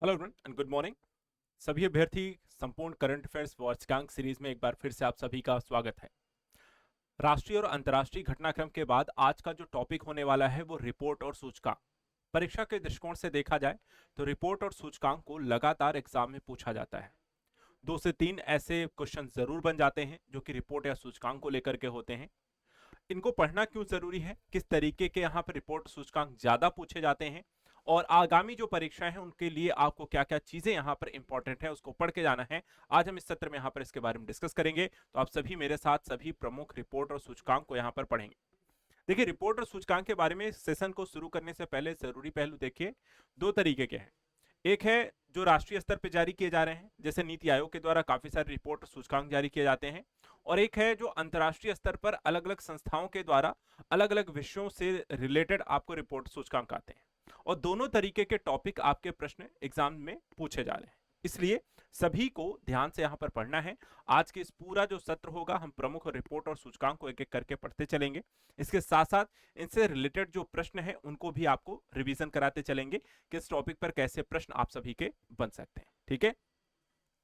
Hello everyone and good morning. सभी अभ्यर्थी संपूर्ण करंट अफेयर्स वार्षिकांक सीरीज में एक बार फिर से आप सभी का स्वागत है। राष्ट्रीय और अंतर्राष्ट्रीय घटनाक्रम के बाद आज का जो टॉपिक होने वाला है वो रिपोर्ट और सूचकांक। परीक्षा के दृष्टिकोण से देखा जाए तो रिपोर्ट और सूचकांक को लगातार एग्जाम में पूछा जाता है। 2 से 3 ऐसे क्वेश्चन जरूर बन जाते हैं जो कि रिपोर्ट या सूचकांक को लेकर के होते हैं। इनको पढ़ना क्यों जरूरी है, किस तरीके के यहाँ पर रिपोर्ट सूचकांक ज्यादा पूछे जाते हैं और आगामी जो परीक्षाएं हैं उनके लिए आपको क्या क्या चीजें यहाँ पर इंपॉर्टेंट है उसको पढ़ के जाना है। आज हम इस सत्र में यहाँ पर इसके बारे में डिस्कस करेंगे, तो आप सभी मेरे साथ सभी प्रमुख रिपोर्ट और सूचकांक को यहाँ पर पढ़ेंगे। देखिए, रिपोर्ट और सूचकांक के बारे में सेशन को शुरू करने से पहले जरूरी पहलू देखिए, 2 तरीके के हैं। एक है जो राष्ट्रीय स्तर पर जारी किए जा रहे हैं, जैसे नीति आयोग के द्वारा काफी सारे रिपोर्ट और सूचकांक जारी किए जाते हैं, और एक है जो अंतर्राष्ट्रीय स्तर पर अलग अलग संस्थाओं के द्वारा अलग अलग विषयों से रिलेटेड आपको रिपोर्ट सूचकांक आते हैं। और दोनों तरीके के टॉपिक आपके प्रश्न एग्जाम में पूछे जा रहे हैं, इसलिए सभी को ध्यान से यहां पर पढ़ना है। आज के इस पूरा जो सत्र होगा हम प्रमुख रिपोर्ट और सूचकांक को एक एक करके पढ़ते चलेंगे। इसके साथ साथ इनसे रिलेटेड जो प्रश्न है उनको भी आपको रिवीजन कराते चलेंगे कि इस टॉपिक पर कैसे प्रश्न आप सभी के बन सकते हैं। ठीक है,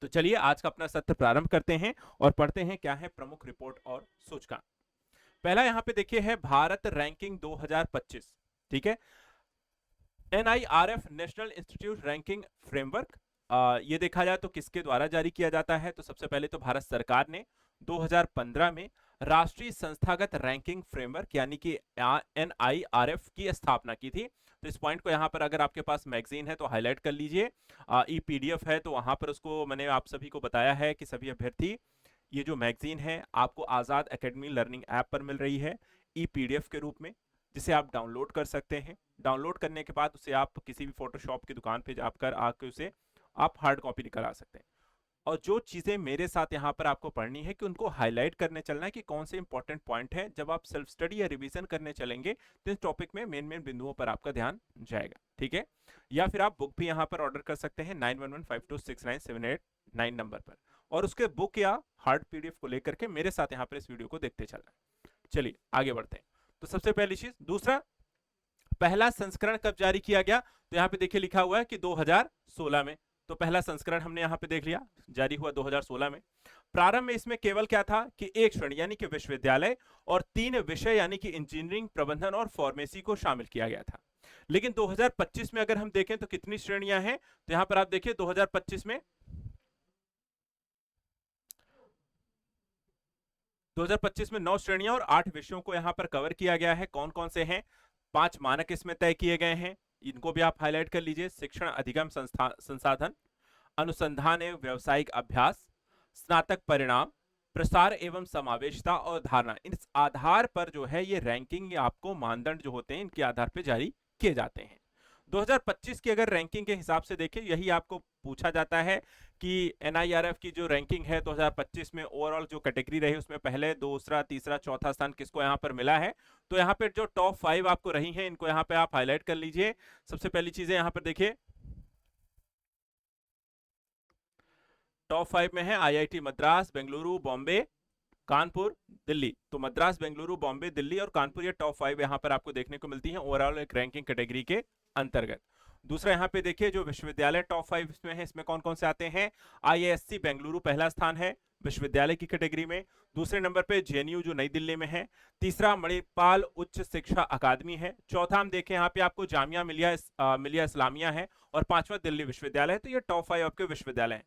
तो चलिए आज का अपना सत्र प्रारंभ करते हैं और पढ़ते हैं क्या है प्रमुख रिपोर्ट और सूचकांक। पहला यहां पे देखिए है भारत रैंकिंग 2025। ठीक है, NIRF national institute ranking framework. ये देखा जाए तो किसके द्वारा जारी किया जाता है, तो सबसे पहले तो भारत सरकार ने 2015 में राष्ट्रीय संस्थागत रैंकिंग फ्रेमवर्क यानी कि NIRF की स्थापना की थी। तो इस पॉइंट को यहाँ पर अगर आपके पास मैगजीन है तो हाईलाइट कर लीजिए, ई PDF है तो वहां पर उसको मैंने आप सभी को बताया है कि सभी अभ्यर्थी ये जो मैगजीन है आपको आजाद एकेडमी लर्निंग ऐप पर मिल रही है ई PDF के रूप में, जिसे आप डाउनलोड कर सकते हैं। डाउनलोड करने के बाद उसे आप किसी भी फोटोशॉप की दुकान पे जाकर आके उसे आप हार्ड कॉपी निकल आ सकते हैं। और जो चीजें मेरे साथ यहाँ पर आपको पढ़नी है कि उनको हाईलाइट करने चलना है कि कौन से इंपॉर्टेंट पॉइंट है, जब आप सेल्फ स्टडी या रिवीजन करने चलेंगे तो इस टॉपिक में मेन मेन बिंदुओं पर आपका ध्यान जाएगा। ठीक है, या फिर आप बुक भी यहाँ पर ऑर्डर कर सकते हैं 9115269789 नंबर पर, और उसके बुक या हार्ड PDF को लेकर के मेरे साथ यहाँ पर इस वीडियो को देखते चलना। चलिए आगे बढ़ते हैं। तो सबसे पहली चीज, दूसरा, पहला संस्करण कब जारी किया गया, तो यहाँ पे देखिए लिखा हुआ है कि 2016 में। तो पहला संस्करण हमने यहाँ पे देख लिया, जारी हुआ 2016 में। प्रारंभ में इसमें केवल क्या था कि एक श्रेणी यानी कि विश्वविद्यालय और 3 विषय यानी कि इंजीनियरिंग, प्रबंधन और फार्मेसी को शामिल किया गया था। लेकिन 2025 में अगर हम देखें तो कितनी श्रेणियां हैं, तो यहाँ पर आप देखिए 2025 में 9 श्रेणियां और 8 विषयों को यहां पर कवर किया गया है। कौन कौन से हैं? 5 मानक इसमें तय किए गए हैं, इनको भी आप हाईलाइट कर लीजिए। शिक्षण अधिगम संसाधन, अनुसंधान एवं व्यावसायिक अभ्यास, स्नातक परिणाम, प्रसार एवं समावेशता और धारणा। इस आधार पर जो है ये रैंकिंग आपको मानदंड जो होते हैं इनके आधार पर जारी किए जाते हैं। 2025 की अगर रैंकिंग के हिसाब से देखें, यही आपको पूछा जाता है कि NIRF की जो रैंकिंग है 2025 में ओवरऑल जो कैटेगरी रही उसमें पहले, दूसरा, तीसरा, चौथा स्थान किसको यहाँ पर मिला है। तो यहाँ पे जो टॉप 5 आपको रही हैं इनको यहाँ पे आप हाईलाइट कर लीजिए। सबसे पहली चीजें यहाँ पर देखिए, टॉप 5 में है IIT मद्रास, बेंगलुरु, बॉम्बे, कानपुर, दिल्ली। तो मद्रास, बेंगलुरु, बॉम्बे, दिल्ली और कानपुर, ये टॉप 5 यहाँ पर आपको देखने को मिलती है ओवरऑल एक रैंकिंग कैटेगरी के अंतर्गत। दूसरा यहाँ पे देखिए जो विश्वविद्यालय टॉप 5 इसमें है, इसमें कौन कौन से आते हैं। IISc बेंगलुरु पहला स्थान है विश्वविद्यालय की कैटेगरी में। दूसरे नंबर पे JNU जो नई दिल्ली में है। तीसरा मणिपाल उच्च शिक्षा अकादमी है। चौथा हम देखें यहाँ पे आपको जामिया मिलिया इस्लामिया है। और पांचवा दिल्ली विश्वविद्यालय है। तो ये टॉप 5 आपके विश्वविद्यालय हैं।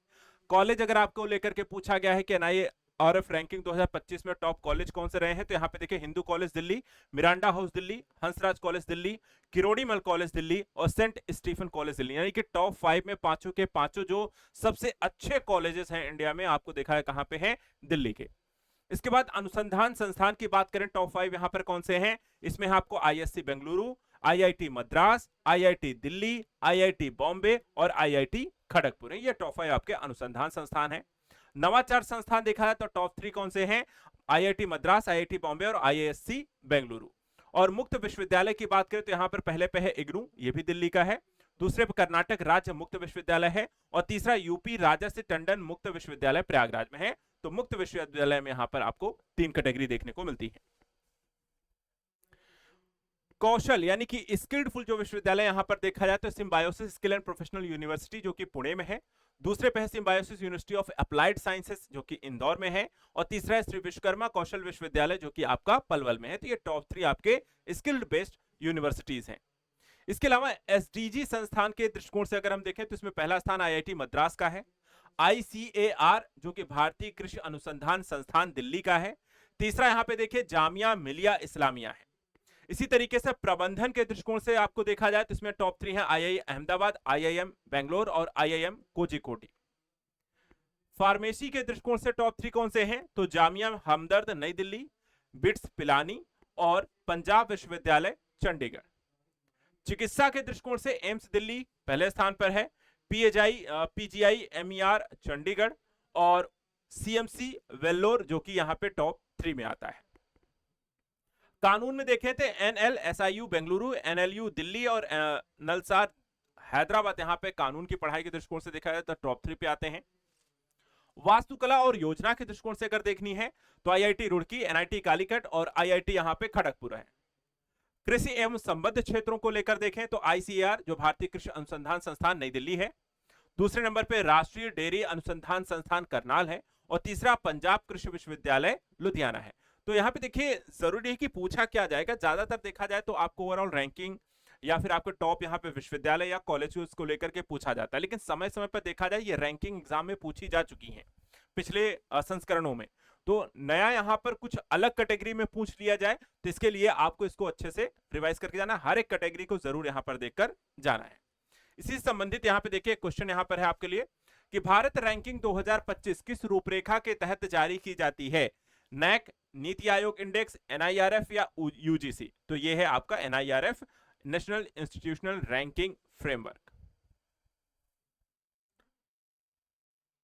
कॉलेज अगर आपको लेकर के पूछा गया है कि NIRF रैंकिंग 2025 में टॉप कॉलेज कौन से रहे हैं, तो यहाँ पे देखिए Hindu college Delhi, Miranda house Delhi, Hansraj college Delhi, Kirorimal college Delhi और सेंट स्टीफन कॉलेज दिल्ली। यानी कि टॉप 5 में पांचों के पांचों जो सबसे अच्छे कॉलेजेस हैं इंडिया में, आपको देखा है कहां पे हैं, दिल्ली के। इसके बाद अनुसंधान संस्थान की बात करें, टॉप 5 यहां पर कौन से हैं, इसमें आपको ISc Bengaluru, IIT Madras, IIT Delhi, IIT Bombay और IIT खड़गपुर है। ये टॉप 5 आपके अनुसंधान संस्थान है। नवाचार संस्थान देखा है तो टॉप 3 कौन से हैं, IIT मद्रास, IIT बॉम्बे और IISc बेंगलुरु। और मुक्त विश्वविद्यालय की बात करें तो यहां पर पहले पे है IGNU, ये भी दिल्ली का है। दूसरे पर कर्नाटक राज्य मुक्त विश्वविद्यालय है और तीसरा यूपी राजर्षि टंडन मुक्त विश्वविद्यालय प्रयागराज में है। तो मुक्त विश्वविद्यालय में यहां पर आपको 3 कैटेगरी देखने को मिलती है। कौशल यानी कि स्किल्डफुल जो विश्वविद्यालय यहां पर देखा जाए तो symbiosis skill and professional university जो कि पुणे में है, दूसरे पे है symbiosis university of applied sciences जो कि इंदौर में है, और तीसरा है श्री विश्वकर्मा कौशल विश्वविद्यालय जो कि आपका पलवल में है। तो ये टॉप 3 आपके स्किल्ड बेस्ड यूनिवर्सिटीज हैं। इसके अलावा एसडीजी संस्थान के दृष्टिकोण से अगर हम देखें तो इसमें पहला स्थान आईआईटी मद्रास का है, आईसीएआर जो कि भारतीय कृषि अनुसंधान संस्थान दिल्ली का है, तीसरा यहां पे देखिए जामिया मिलिया इस्लामिया है। इसी तरीके से प्रबंधन के दृष्टिकोण से आपको देखा जाए तो इसमें टॉप 3 है आईआई अहमदाबाद, आईआईएम बेंगलोर और आईआईएम कोझिकोड। फार्मेसी के दृष्टिकोण से टॉप 3 कौन से हैं तो जामिया हमदर्द नई दिल्ली, बिट्स पिलानी और पंजाब विश्वविद्यालय चंडीगढ़। चिकित्सा के दृष्टिकोण से एम्स दिल्ली पहले स्थान पर है, पीजीआई एमईआर चंडीगढ़ और सीएमसी वेल्लोर जो कि यहां पे टॉप 3 में आता है। कानून में देखें तो एनएलएसआईयू बेंगलुरु, एनएलयू दिल्ली और नलसार हैदराबाद यहां पे कानून की पढ़ाई के दृष्टिकोण से देखा जाए तो टॉप 3 पे आते हैं। वास्तुकला और योजना के दृष्टिकोण से अगर देखनी है तो आईआईटी रुड़की, एनआईटी कालीकट और आईआईटी यहां पे खड़गपुर है। कृषि एवं संबद्ध क्षेत्रों को लेकर देखें तो आईसीएआर जो भारतीय कृषि अनुसंधान संस्थान नई दिल्ली है, दूसरे नंबर पे राष्ट्रीय डेयरी अनुसंधान संस्थान करनाल है और तीसरा पंजाब कृषि विश्वविद्यालय लुधियाना है। तो यहाँ पे देखिए जरूरी है कि पूछा क्या जाएगा, ज्यादातर देखा जाए तो आपको ओवरऑल रैंकिंग या फिर आपके टॉप यहाँ पे विश्वविद्यालय या कॉलेज को लेकर के पूछा जाता है, लेकिन समय समय पर देखा जाए ये रैंकिंग एग्जाम में पूछी जा चुकी है पिछले संस्करणों में। तो नया यहाँ पर कुछ अलग कैटेगरी में पूछ लिया जाए तो इसके लिए आपको इसको अच्छे से रिवाइज करके जाना, हर एक कैटेगरी को जरूर यहाँ पर देखकर जाना है। इसी से संबंधित यहाँ पे देखिए क्वेश्चन यहाँ पर है आपके लिए कि भारत रैंकिंग 2025 किस रूपरेखा के तहत जारी की जाती है, NAAC, NITI Aayog index, NIRF या यूजीसी। तो ये है आपका NIRF, national institutional ranking framework.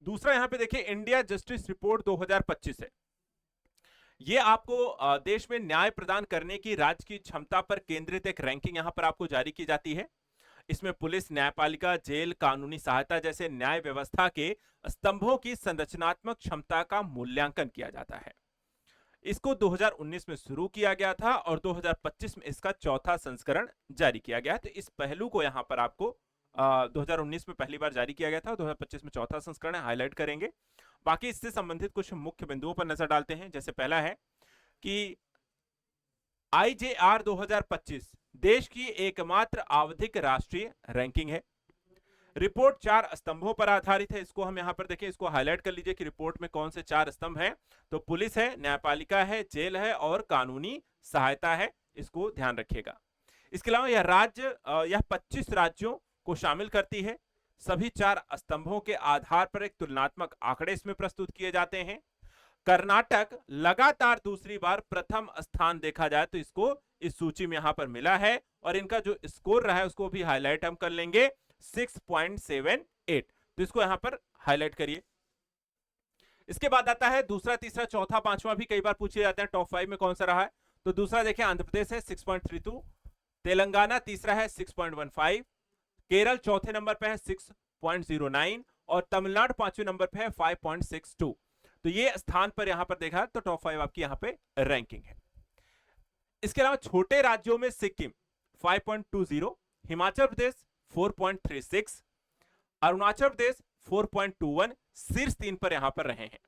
दूसरा यहां पे देखिए इंडिया जस्टिस रिपोर्ट 2025 है। ये आपको देश में न्याय प्रदान करने की राज्य की क्षमता पर केंद्रित एक रैंकिंग यहां पर आपको जारी की जाती है। इसमें पुलिस, न्यायपालिका, जेल, कानूनी सहायता जैसे न्याय व्यवस्था के स्तंभों की संरचनात्मक क्षमता का मूल्यांकन किया जाता है। इसको 2019 में शुरू किया गया था और 2025 में इसका चौथा संस्करण जारी किया गया है। तो इस पहलू को यहां पर आपको 2019 में पहली बार जारी किया गया था, 2025 में चौथा संस्करण है, हाईलाइट करेंगे। बाकी इससे संबंधित कुछ मुख्य बिंदुओं पर नजर डालते हैं। जैसे पहला है कि आईजेआर 2025 देश की एकमात्र आवधिक राष्ट्रीय रैंकिंग है। रिपोर्ट 4 स्तंभों पर आधारित है। इसको हम यहां पर देखें, इसको हाईलाइट कर लीजिए कि रिपोर्ट में कौन से 4 स्तंभ हैं। तो पुलिस है, न्यायपालिका है, जेल है और कानूनी सहायता है, इसको ध्यान रखिएगा। इसके अलावा यह 25 राज्यों को शामिल करती है। सभी 4 स्तंभों के आधार पर एक तुलनात्मक आंकड़े इसमें प्रस्तुत किए जाते हैं। कर्नाटक लगातार दूसरी बार प्रथम स्थान देखा जाए तो इसको इस सूची में यहां पर मिला है और इनका जो स्कोर रहा है उसको भी हाईलाइट हम कर लेंगे 6.78। तो इसको यहां पर हाईलाइट करिए। इसके बाद आता है दूसरा, तीसरा, चौथा, पांचवा भी कई बार पूछे जाते हैं टॉप 5 में कौन सा रहा है। तो दूसरा देखिए आंध्र प्रदेश है 6.32, तेलंगाना तीसरा है 6.15, केरल चौथे नंबर पे है 6.09 और तमिलनाडु 5वें नंबर पे है 5.62। तो ये स्थान पर यहां पर देखा तो टॉप 5 आपकी यहां पे रैंकिंग है। इसके अलावा छोटे राज्यों में सिक्किम 5.20, हिमाचल प्रदेश 4.36, अरुणाचल प्रदेश 4.21 शीर्ष 3 पर यहां पर रहे हैं।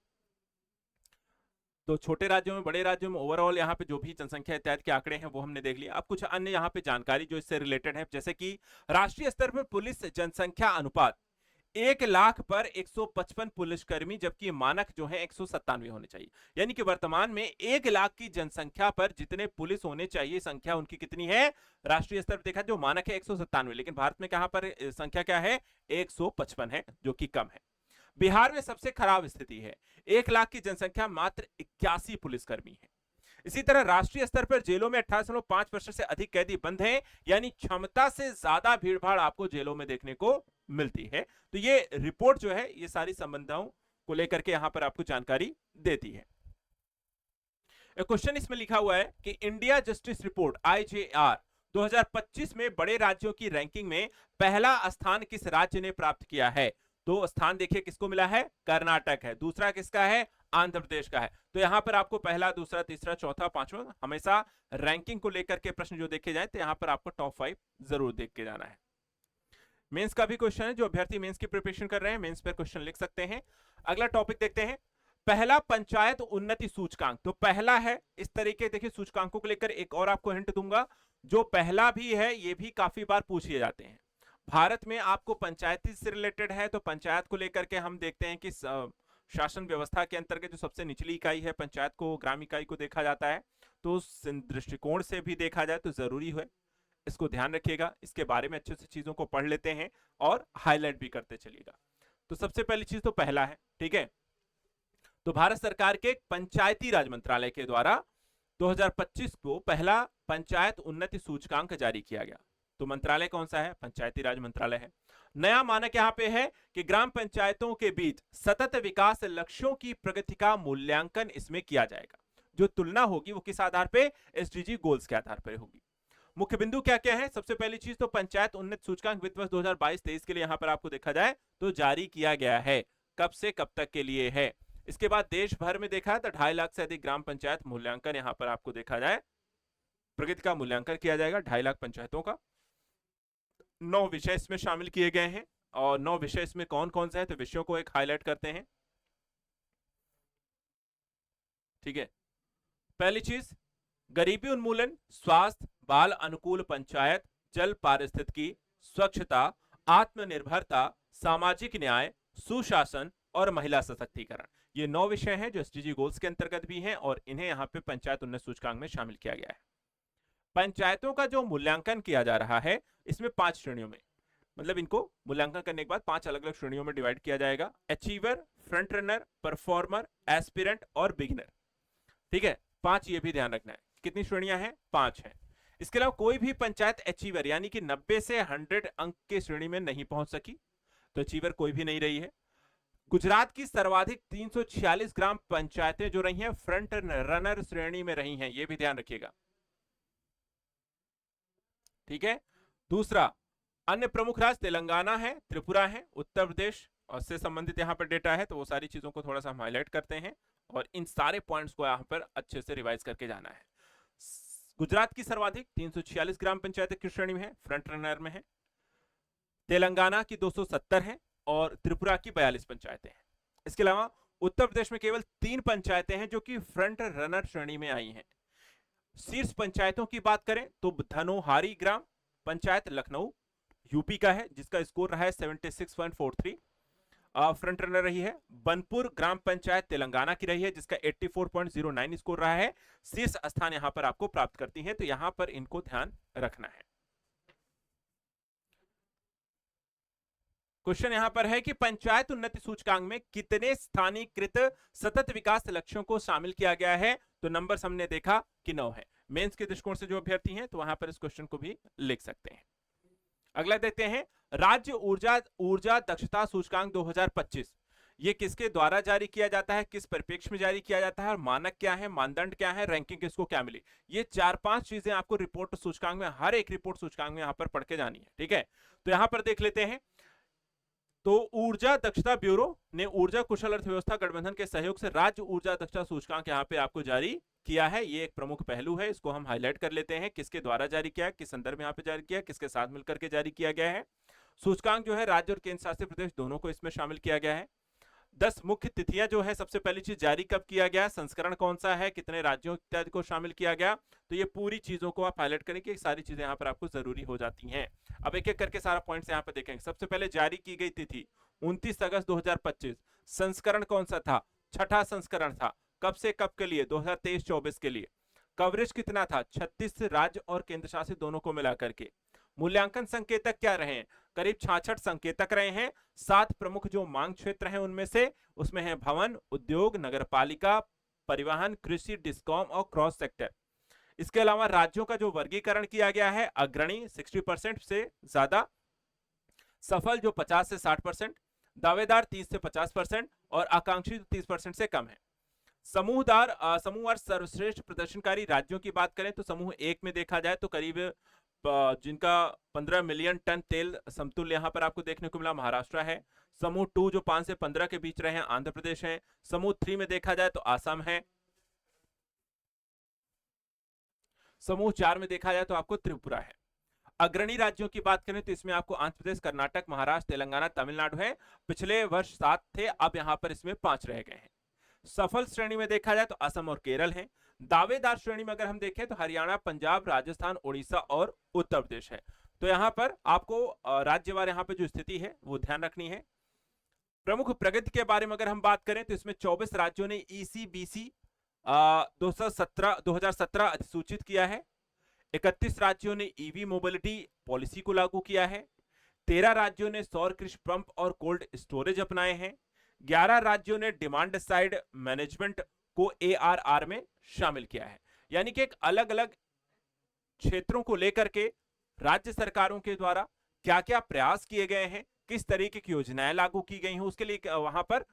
तो छोटे राज्यों में, बड़े राज्यों में ओवरऑल यहाँ पे जो भी जनसंख्या इत्यादि के आंकड़े हैं वो हमने देख लिया। अब कुछ अन्य यहाँ पे जानकारी जो इससे रिलेटेड है, जैसे कि राष्ट्रीय स्तर पर पुलिस जनसंख्या अनुपात 1 लाख पर 155 पुलिसकर्मी, जबकि मानक जो है 197 होने चाहिए। यानी कि वर्तमान में 1 लाख की जनसंख्या पर जितने पुलिस होने चाहिए संख्या उनकी कितनी है, राष्ट्रीय स्तर पर देखा जो मानक है 197, लेकिन भारत में कहां पर संख्या क्या है 155 है, जो कि कम है। बिहार में सबसे खराब स्थिति है, 1 लाख की जनसंख्या मात्र 81 पुलिसकर्मी है। इसी तरह राष्ट्रीय स्तर पर जेलों में 18.5% से अधिक कैदी बंद हैं, यानी क्षमता से ज्यादा भीड़भाड़ आपको जेलों में देखने को मिलती है। तो ये रिपोर्ट जो है ये सारी संबंधों को लेकर के यहां पर आपको जानकारी देती है। एक क्वेश्चन इसमें लिखा हुआ है कि इंडिया जस्टिस रिपोर्ट आईजेआर 2025 में बड़े राज्यों की रैंकिंग में पहला स्थान किस राज्य ने प्राप्त किया है। तो स्थान देखिए किसको मिला है, कर्नाटक है। दूसरा किसका है, आंध्र प्रदेश का है। तो यहां पर आपको पहला, दूसरा, तीसरा, चौथा, पांचवा, हमेशा रैंकिंग को लेकर के प्रश्न जो देखे जाए तो यहां पर आपको टॉप 5 जरूर देख के जाना है। मेंस का भी क्वेश्चन है, जो अभ्यर्थी मेंस की प्रिपरेशन कर रहे हैं मेंस पर क्वेश्चन लिख सकते हैं। अगला टॉपिक देखते हैं, पहला पंचायत उन्नति सूचकांक। तो पहला है इस तरीके, देखिए सूचकांकों को लेकर एक और आपको हिंट दूंगा, जो पहला भी है ये भी काफी बार पूछे जाते हैं। भारत में आपको पंचायती से रिलेटेड है, तो पंचायत को लेकर के हम देखते हैं कि शासन व्यवस्था के अंतर्गत जो सबसे निचली इकाई है पंचायत को, ग्राम इकाई को देखा जाता है। तो उस दृष्टिकोण से भी देखा जाए तो जरूरी है, इसको ध्यान रखिएगा। इसके बारे में अच्छे से चीजों को पढ़ लेते हैं और हाईलाइट भी करते चलिएगा। तो सबसे पहली चीज तो पहला है, ठीक है। तो भारत सरकार के पंचायती राज मंत्रालय के द्वारा 2025 को पहला पंचायत उन्नति सूचकांक जारी किया गया। तो मंत्रालय कौन सा है? पंचायती राज मंत्रालय है। नया मानक यहां पे है कि ग्राम पंचायतों के बीच सतत विकास लक्ष्यों की प्रगति का मूल्यांकन इसमें किया जाएगा। जो तुलना होगी वो किस आधार पे? एसडीजी गोल्स के आधार पर होगी। मुख्य बिंदु क्या क्या है? सबसे पहली चीज तो पंचायत उन्नति सूचकांक वित्त वर्ष 2022-23 के लिए यहां पर आपको देखा जाए तो जारी किया गया है। कब से कब तक के लिए है? इसके बाद देश भर में देखा तो 2.5 लाख से अधिक ग्राम पंचायत मूल्यांकन यहां पर आपको देखा जाए, प्रगति का मूल्यांकन किया जाएगा 2.5 लाख पंचायतों का। 9 विषय इसमें शामिल किए गए हैं, और 9 विषय इसमें कौन कौन से हैं तो विषयों को एक हाईलाइट करते हैं, ठीक है। पहली चीज गरीबी उन्मूलन, स्वास्थ्य, बाल अनुकूल पंचायत, जल पारिस्थितिकी, स्वच्छता, आत्मनिर्भरता, सामाजिक न्याय, सुशासन और महिला सशक्तिकरण। ये 9 विषय हैं जो एसडीजी गोल्स के अंतर्गत भी हैं और इन्हें यहां पे पंचायत उन्नति सूचकांक में शामिल किया गया है। पंचायतों का जो मूल्यांकन किया जा रहा है इसमें 5 श्रेणियों में, मतलब इनको मूल्यांकन करने के बाद 5 अलग अलग श्रेणियों में डिवाइड किया जाएगा। Achiever, front runner, performer, aspirant और बिगिनर, ठीक है। 5 ये भी ध्यान रखना है। कितनी श्रेणियां हैं? 5 हैं। इसके अलावा कोई भी पंचायत अचीवर यानी कि 90 से 100 अंक के श्रेणी में नहीं पहुंच सकी, तो अचीवर कोई भी नहीं रही है। गुजरात की सर्वाधिक 346 ग्राम पंचायतें जो रही हैं फ्रंट रनर श्रेणी में रही हैं, ये भी ध्यान रखिएगा, ठीक है। दूसरा, अन्य प्रमुख राज्य तेलंगाना है, त्रिपुरा है, उत्तर प्रदेश और से संबंधित यहां पर डेटा है, तो वो सारी चीजों को थोड़ा सा हम हाईलाइट करते हैं और इन सारे पॉइंट्स को यहां पर अच्छे से रिवाइज करके जाना है। गुजरात की सर्वाधिक 346 ग्राम पंचायतें किस श्रेणी में है? फ्रंट रनर में है। तेलंगाना की 270 है और त्रिपुरा की 42 पंचायतें हैं। इसके अलावा उत्तर प्रदेश में केवल 3 पंचायतें हैं जो कि फ्रंट रनर श्रेणी में आई हैं। शीर्ष पंचायतों की बात करें तो धनोहारी ग्राम पंचायत लखनऊ यूपी का है, जिसका स्कोर रहा है 76.43, फ्रंट रनर रही है। बनपुर ग्राम पंचायत तेलंगाना की रही है, जिसका 84.09 स्कोर रहा है, शीर्ष स्थान यहां पर आपको प्राप्त करती है, तो यहां पर इनको ध्यान रखना है। क्वेश्चन यहां पर है कि पंचायत उन्नति सूचकांक में कितने स्थानीयकृत सतत विकास लक्ष्यों को शामिल किया गया है? तो नंबर हमने देखा कि 9 है। मेंस के दृष्टिकोण से जो अभ्यर्थी हैं तो वहां पर इस क्वेश्चन को भी लिख सकते हैं। अगला देखते हैं, राज्य ऊर्जा दक्षता सूचकांक 2025, ये किसके द्वारा जारी किया जाता है, किस परिप्रेक्ष्य में जारी किया जाता है, और मानक क्या है, मानदंड क्या है, रैंकिंग किसको क्या मिली? ये 4-5 चीजें आपको रिपोर्ट सूचकांक में, हर एक रिपोर्ट सूचकांक में यहां पर पढ़ के जानी है, ठीक है। तो यहां पर देख लेते हैं, तो ऊर्जा दक्षता ब्यूरो ने ऊर्जा कुशल अर्थव्यवस्था गठबंधन के सहयोग से राज्य ऊर्जा दक्षता सूचकांक यहां पे आपको जारी किया है। ये एक प्रमुख पहलू है, इसको हम हाईलाइट कर लेते हैं, किसके द्वारा जारी किया है, किस संदर्भ में यहां पे जारी किया है, किसके साथ मिलकर के जारी किया गया है। सूचकांक जो है राज्य और केंद्र शासित प्रदेश दोनों को इसमें शामिल किया गया है। 10 मुख्य तिथियां जो है, सबसे पहली चीज जारी कब किया गया, संस्करण कौन सा है, कितने राज्यों इत्यादि को शामिल किया गया, तो ये पूरी चीजों को आप हाईलाइट करेंगे, सारी चीजें यहाँ पर आपको जरूरी हो जाती हैं। अब एक एक करके सारा पॉइंट्स यहाँ पर देखेंगे। सबसे पहले जारी की गई तिथि 29 अगस्त 2025, संस्करण कौन सा था, 6ठा संस्करण था, कब से कब के लिए, 2023-24 के लिए। कवरेज कितना था, 36 राज्य और केंद्र शासित दोनों को मिलाकर के। मूल्यांकन संकेतक क्या रहे हैं, करीब 66 संकेतक रहे हैं। 7 प्रमुख जो मांग क्षेत्र हैं उनमें से, उसमें है भवन, उद्योग, नगरपालिका, परिवहन, कृषि, डिस्कॉम और क्रॉस सेक्टर। इसके अलावा राज्यों का जो वर्गीकरण किया गया है, अग्रणी 60% से ज्यादा, सफल जो 50 से 60%, दावेदार 30 से 50% और आकांक्षी 30% से कम है। समूहवार सर्वश्रेष्ठ प्रदर्शनकारी राज्यों की बात करें तो समूह 1 में देखा जाए तो करीब जिनका 15 मिलियन टन तेल समतुल्य यहां पर आपको देखने को मिला, महाराष्ट्र है। समूह 2 जो 5 से 15 के बीच रहे हैं, आंध्र प्रदेश है। समूह 3 में देखा जाए तो आसाम है। समूह 4 में देखा जाए तो आपको त्रिपुरा है। अग्रणी राज्यों की बात करें तो इसमें आपको आंध्र प्रदेश, कर्नाटक, महाराष्ट्र, तेलंगाना, तमिलनाडु है। पिछले वर्ष 7 थे, अब यहां पर इसमें 5 रह गए हैं। सफल श्रेणी में देखा जाए तो असम और केरल है। दावेदार श्रेणी में अगर हम देखें तो हरियाणा, पंजाब, राजस्थान, उड़ीसा और उत्तर प्रदेश है। तो यहां पर आपको राज्यवार यहां पर जो स्थिति है वो ध्यान रखनी है। प्रमुख प्रगति के बारे में अगर हम बात करें तो इसमें 24 राज्यों ने ECBC 2017 अधिसूचित किया है। 31 राज्यों ने ईवी मोबिलिटी पॉलिसी को लागू किया है। 13 राज्यों ने सौर कृषि पंप और कोल्ड स्टोरेज अपनाए हैं। 11 राज्यों ने डिमांड साइड मैनेजमेंट को ARR में शामिल किया है। यानी कि एक अलग अलग क्षेत्रों को लेकर के राज्य सरकारों के द्वारा क्या क्या प्रयास किए गए हैं, किस तरीके की योजनाएं लागू की गई हैं, उसके लिए वहां पर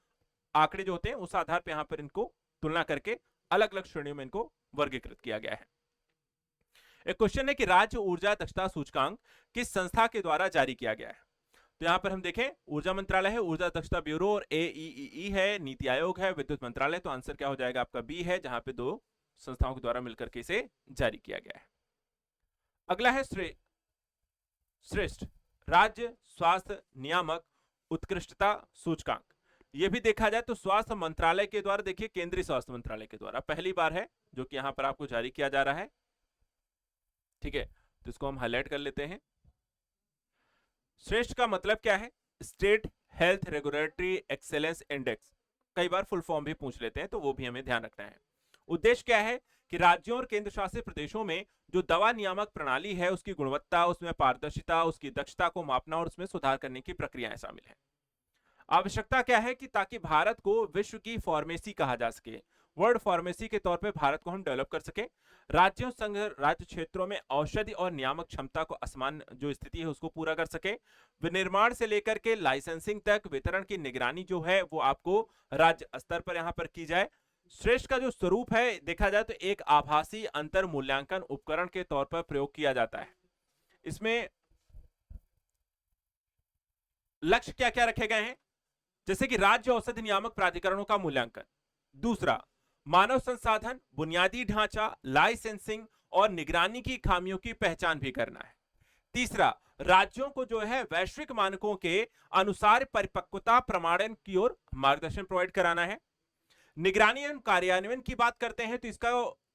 आंकड़े जो होते हैं उस आधार पर यहां पर इनको तुलना करके अलग अलग श्रेणियों में इनको वर्गीकृत किया गया है। एक क्वेश्चन है कि राज्य ऊर्जा दक्षता सूचकांक किस संस्था के द्वारा जारी किया गया है? तो यहां पर हम देखें, ऊर्जा मंत्रालय है, ऊर्जा दक्षता ब्यूरो, और AEE है, नीति आयोग है, विद्युत मंत्रालय। तो आंसर क्या हो जाएगा आपका बी है, जहां पे 2 संस्थाओं के द्वारा मिलकर के इसे जारी किया गया है। अगला है श्रेष्ठ राज्य स्वास्थ्य नियामक उत्कृष्टता सूचकांक। यह भी देखा जाए तो स्वास्थ्य मंत्रालय के द्वारा, देखिए केंद्रीय स्वास्थ्य मंत्रालय के द्वारा पहली बार है जो कि यहां पर आपको जारी किया जा रहा है। ठीक है, तो इसको हम हाईलाइट कर लेते हैं। श्रेष्ठ का मतलब क्या है? State health regulatory excellence index. कई बार फुल फॉर्म भी पूछ लेते हैं, तो वो भी हमें ध्यान रखना है। उद्देश्य क्या है कि राज्यों और केंद्र शासित प्रदेशों में जो दवा नियामक प्रणाली है उसकी गुणवत्ता, उसमें पारदर्शिता, उसकी दक्षता को मापना और उसमें सुधार करने की प्रक्रियाएं शामिल है। आवश्यकता क्या है कि ताकि भारत को विश्व की फार्मेसी कहा जा सके, वर्ल्ड फार्मेसी के तौर पे भारत को हम डेवलप कर सके। राज्यों संघ राज्य क्षेत्रों में औषधि और नियामक क्षमता को असमान जो स्थिति है उसको पूरा कर सके। विनिर्माण से लेकर के लाइसेंसिंग तक वितरण की निगरानी जो है वो आपको राज्य स्तर पर यहां पर की जाए। श्रेष्ठ का जो स्वरूप है देखा जाए तो एक आभासी अंतर मूल्यांकन उपकरण के तौर पर प्रयोग किया जाता है। इसमें लक्ष्य क्या क्या रखे गए हैं? जैसे कि राज्य औषधि नियामक प्राधिकरणों का मूल्यांकन। दूसरा, मानव संसाधन, बुनियादी ढांचा, लाइसेंसिंग और निगरानी की खामियों की पहचान भी करना है। तीसरा, राज्यों को जो है वैश्विक मानकों के अनुसार परिपक्वता प्रमाणन की ओर मार्गदर्शन प्रोवाइड कराना है। निगरानी एवं कार्यान्वयन की बात करते हैं तो इसका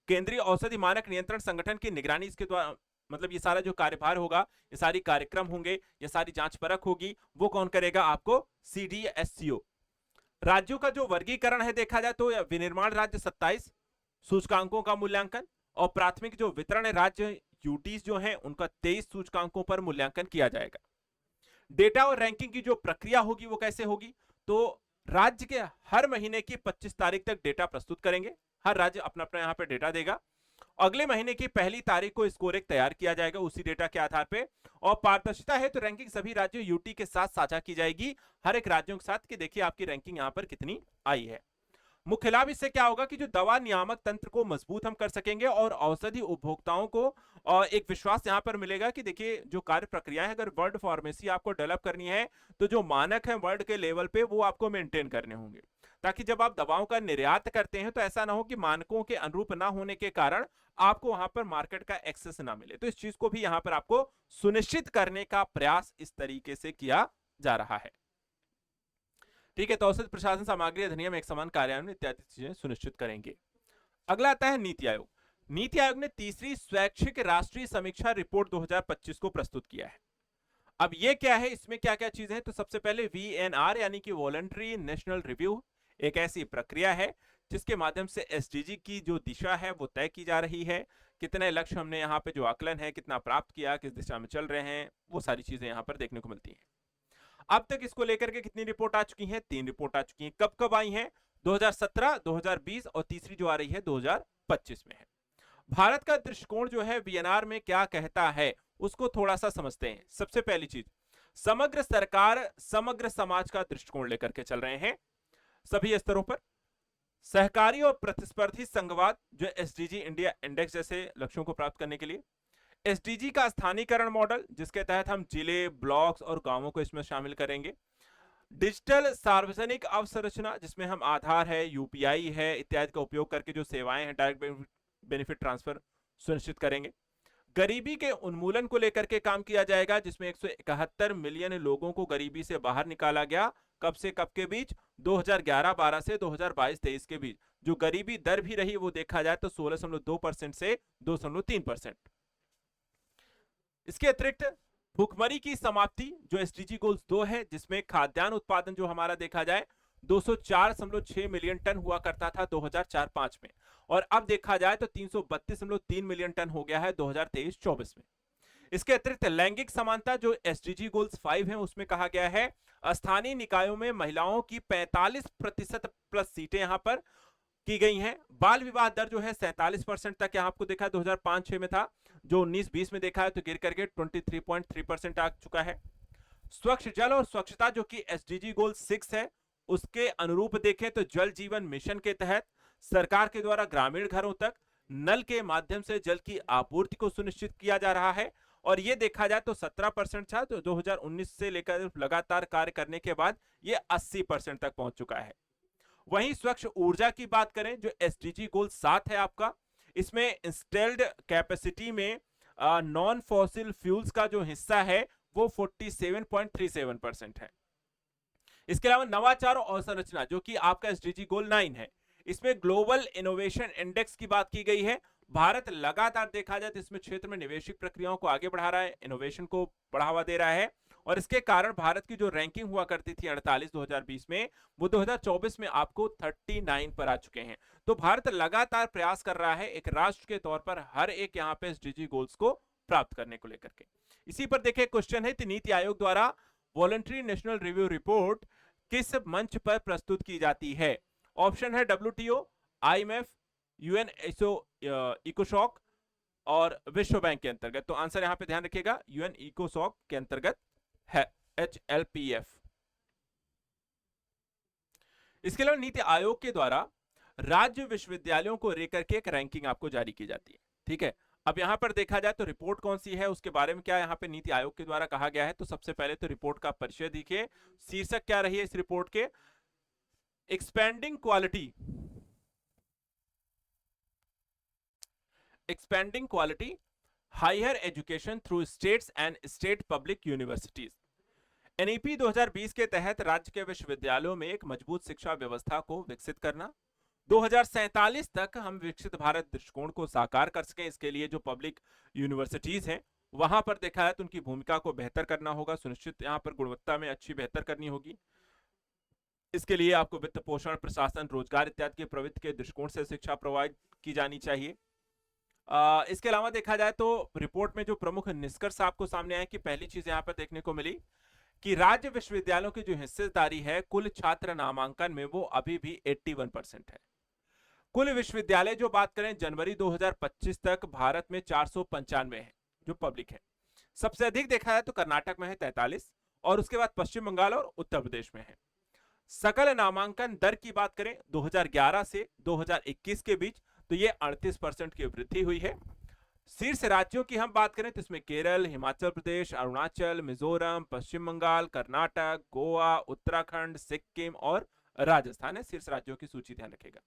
केंद्रीय औषधि मानक नियंत्रण संगठन की निगरानी इसके द्वारा, मतलब ये सारा जो कार्यभार होगा, ये सारी कार्यक्रम होंगे, ये सारी जांच परख होगी, वो कौन करेगा? आपको CDSCO। राज्यों का जो वर्गीकरण है देखा जाए तो विनिर्माण राज्य 27 सूचकांकों का मूल्यांकन, और प्राथमिक जो वितरण राज्य यूटीज जो हैं उनका 23 सूचकांकों पर मूल्यांकन किया जाएगा। डेटा और रैंकिंग की जो प्रक्रिया होगी वो कैसे होगी? तो राज्य के हर महीने की 25 तारीख तक डेटा प्रस्तुत करेंगे। हर राज्य अपना अपना यहां पर डेटा देगा। अगले महीने की पहली तारीख को स्कोर एक तैयार किया जाएगा उसी डेटा के आधार पे, और पारदर्शिता है तो रैंकिंग सभी राज्यों यूटी के साथ साझा की जाएगी, हर एक राज्यों के साथ, कि देखिए आपकी रैंकिंग यहां पर कितनी आई है। मुख्य लाभ इससे क्या होगा कि जो दवा नियामक तंत्र को मजबूत हम कर सकेंगे और औषधि उपभोक्ताओं को एक विश्वास यहां पर मिलेगा कि देखिए जो कार्य प्रक्रियाएं, अगर वर्ल्ड फार्मेसी आपको डेवलप करनी है तो जो मानक है वर्ल्ड के लेवल पे वो आपको मेंटेन करने होंगे, ताकि जब आप दवाओं का निर्यात करते हैं तो ऐसा ना हो कि मानकों के अनुरूप ना होने के कारण आपको वहां पर मार्केट का एक्सेस ना मिले। तो इस चीज को भी यहां पर आपको सुनिश्चित करने का प्रयास इस तरीके से किया जा रहा है। ठीक है, तो औषध प्रशासन सामग्री अधिनियम एक समान कार्यान्वयन इत्यादि चीजें सुनिश्चित करेंगे। अगला आता है नीति आयोग। नीति आयोग ने तीसरी स्वैच्छिक राष्ट्रीय समीक्षा रिपोर्ट 2025 को प्रस्तुत किया है। अब ये क्या है, इसमें क्या क्या चीजें हैं? तो सबसे पहले VNR यानी कि वॉलंटरी नेशनल रिव्यू एक ऐसी प्रक्रिया है जिसके माध्यम से SDG की जो दिशा है वो तय की जा रही है। कितने लक्ष्य हमने यहाँ पे जो आकलन है, कितना प्राप्त किया, किस दिशा में चल रहे हैं, वो सारी चीजें यहाँ पर देखने को मिलती हैं। अब तक इसको लेकर के कितनी रिपोर्ट आ चुकी हैं? 3 रिपोर्ट आ चुकी हैं। कब कब आई हैं? 2017, 2020 और तीसरी जो आ रही है 2025 में है। भारत का दृष्टिकोण जो है VNR में क्या कहता है उसको थोड़ा सा समझते हैं। सबसे पहली चीज, समग्र सरकार समग्र समाज का दृष्टिकोण लेकर के चल रहे हैं सभी स्तरों पर। सहकारी और प्रतिस्पर्धी संघवाद जो SDG इंडिया इंडेक्स जैसे लक्ष्यों को प्राप्त करने के लिए, एसडीजी का स्थानीयकरण मॉडल, जिसके तहत हम जिले, ब्लॉक्स और गांवों को इसमें शामिल करेंगे। डिजिटल सार्वजनिक अवसंरचना, जिसमें हम आधार है, यूपीआई है इत्यादि का उपयोग करके जो सेवाएं हैं, डायरेक्ट बेनिफिट ट्रांसफर सुनिश्चित करेंगे। गरीबी के उन्मूलन को लेकर के काम किया जाएगा, जिसमें 171 मिलियन लोगों को गरीबी से बाहर निकाला गया। कब से कब के बीच? 2011-12 से 2022-23 के बीच। जो गरीबी दर भी रही वो देखा जाए तो 16.2% से 2.3%। इसके अतिरिक्त भूखमरी की समाप्ति जो एसडीजी गोल्स 2 है, जिसमें खाद्यान्न उत्पादन जो हमारा देखा जाए 204.6 मिलियन टन हुआ करता था 2004-5 में, और अब देखा जाए तो 332.3 मिलियन टन हो गया है 2023-24 में। इसके अतिरिक्त लैंगिक समानता जो एसडीजी गोल्स 5 है उसमें कहा गया है स्थानीय निकायों में महिलाओं की 45% प्लस सीटें यहां पर की गई हैं। बाल विवाह दर जो है 47% तक यहां आपको देखा है 2005-6 में था, जो 19-20 में देखा है तो गिर करके 23.3% आ चुका है। स्वच्छ जल और स्वच्छता जो कि एसडीजी गोल 6 है उसके अनुरूप देखें तो जल जीवन मिशन के तहत सरकार के द्वारा ग्रामीण घरों तक नल के माध्यम से जल की आपूर्ति को सुनिश्चित किया जा रहा है, और यह देखा जाए तो 17% था, तो 2019 से लेकर लगातार कार्य करने के बाद यह 80% तक पहुंच चुका है। वहीं स्वच्छ ऊर्जा की बात करें जो एसडीजी गोल 7 है आपका, इसमें इंस्टॉल्ड कैपेसिटी में नॉन फॉसिल फ्यूल्स का जो हिस्सा है वो 47.37% है। इसके अलावा नवाचार और अवसंरचना जो कि आपका एसडीजी गोल 9 है, इसमें ग्लोबल इनोवेशन इंडेक्स की बात की गई है। भारत लगातार देखा जाए तो इसमें क्षेत्र में निवेशिक प्रक्रियाओं को आगे बढ़ा रहा है, इनोवेशन को बढ़ावा दे रहा है, और इसके कारण भारत की जो रैंकिंग हुआ करती थी 48 2020 में, वो 2024 में आपको 39 पर आ चुके हैं। तो भारत लगातार प्रयास कर रहा है एक राष्ट्र के तौर पर हर एक यहाँ पे एसडीजी गोल्स को प्राप्त करने को लेकर के। इसी पर देखिए क्वेश्चन है, नीति आयोग द्वारा वॉलंटरी नेशनल रिव्यू रिपोर्ट किस मंच पर प्रस्तुत की जाती है? ऑप्शन है डब्ल्यूटीओ, आईएमएफ, यूएन इकोसॉक और विश्व बैंक के अंतर्गत। तो आंसर यहां पे ध्यान रखिएगा, यूएन इकोसॉक के अंतर्गत है, HLPF। इसके अलावा नीति आयोग के द्वारा राज्य विश्वविद्यालयों को लेकर के एक रैंकिंग आपको जारी की जाती है, ठीक है। अब यहां पर देखा जाए तो रिपोर्ट कौन सी है उसके बारे में क्या यहां पे नीति आयोग के द्वारा कहा गया है, तो सबसे पहले तो रिपोर्ट का परिचय देखिए। शीर्षक क्या रही है इस रिपोर्ट के? Expanding quality higher education through states and state public universities. NEP 2020 के तहत राज्य के विश्वविद्यालयों में एक मजबूत शिक्षा व्यवस्था को विकसित करना। 2047 तक हम विकसित भारत दृष्टिकोण को साकार कर सकें, इसके लिए जो पब्लिक यूनिवर्सिटीज हैं वहां पर देखा है तो उनकी भूमिका को बेहतर करना होगा, सुनिश्चित यहां पर गुणवत्ता में अच्छी बेहतर करनी होगी। इसके लिए आपको वित्त पोषण, प्रशासन, रोजगार इत्यादि के प्रवृत्ति के दृष्टिकोण से शिक्षा प्रोवाइड की जानी चाहिए। इसके अलावा देखा जाए तो रिपोर्ट में जो प्रमुख निष्कर्ष आपको सामने आए कि पहली चीज यहां पर देखने को मिली कि राज्य विश्वविद्यालयों की जो हिस्सेदारी है कुल छात्र नामांकन में वो अभी भी 81% है। कुल विश्वविद्यालय जो बात करें जनवरी 2025 तक भारत में 495 है जो पब्लिक है। सबसे अधिक देखा जाए तो कर्नाटक में है 43, और उसके बाद पश्चिम बंगाल और उत्तर प्रदेश में है। सकल नामांकन दर की बात करें 2011 से 2021 के बीच तो ये 38% की वृद्धि हुई है। शीर्ष राज्यों की हम बात करें तो इसमें केरल, हिमाचल प्रदेश, अरुणाचल, मिजोरम, पश्चिम बंगाल, कर्नाटक, गोवा, उत्तराखंड, सिक्किम और राजस्थान है शीर्ष राज्यों की सूची, ध्यान रखिएगा।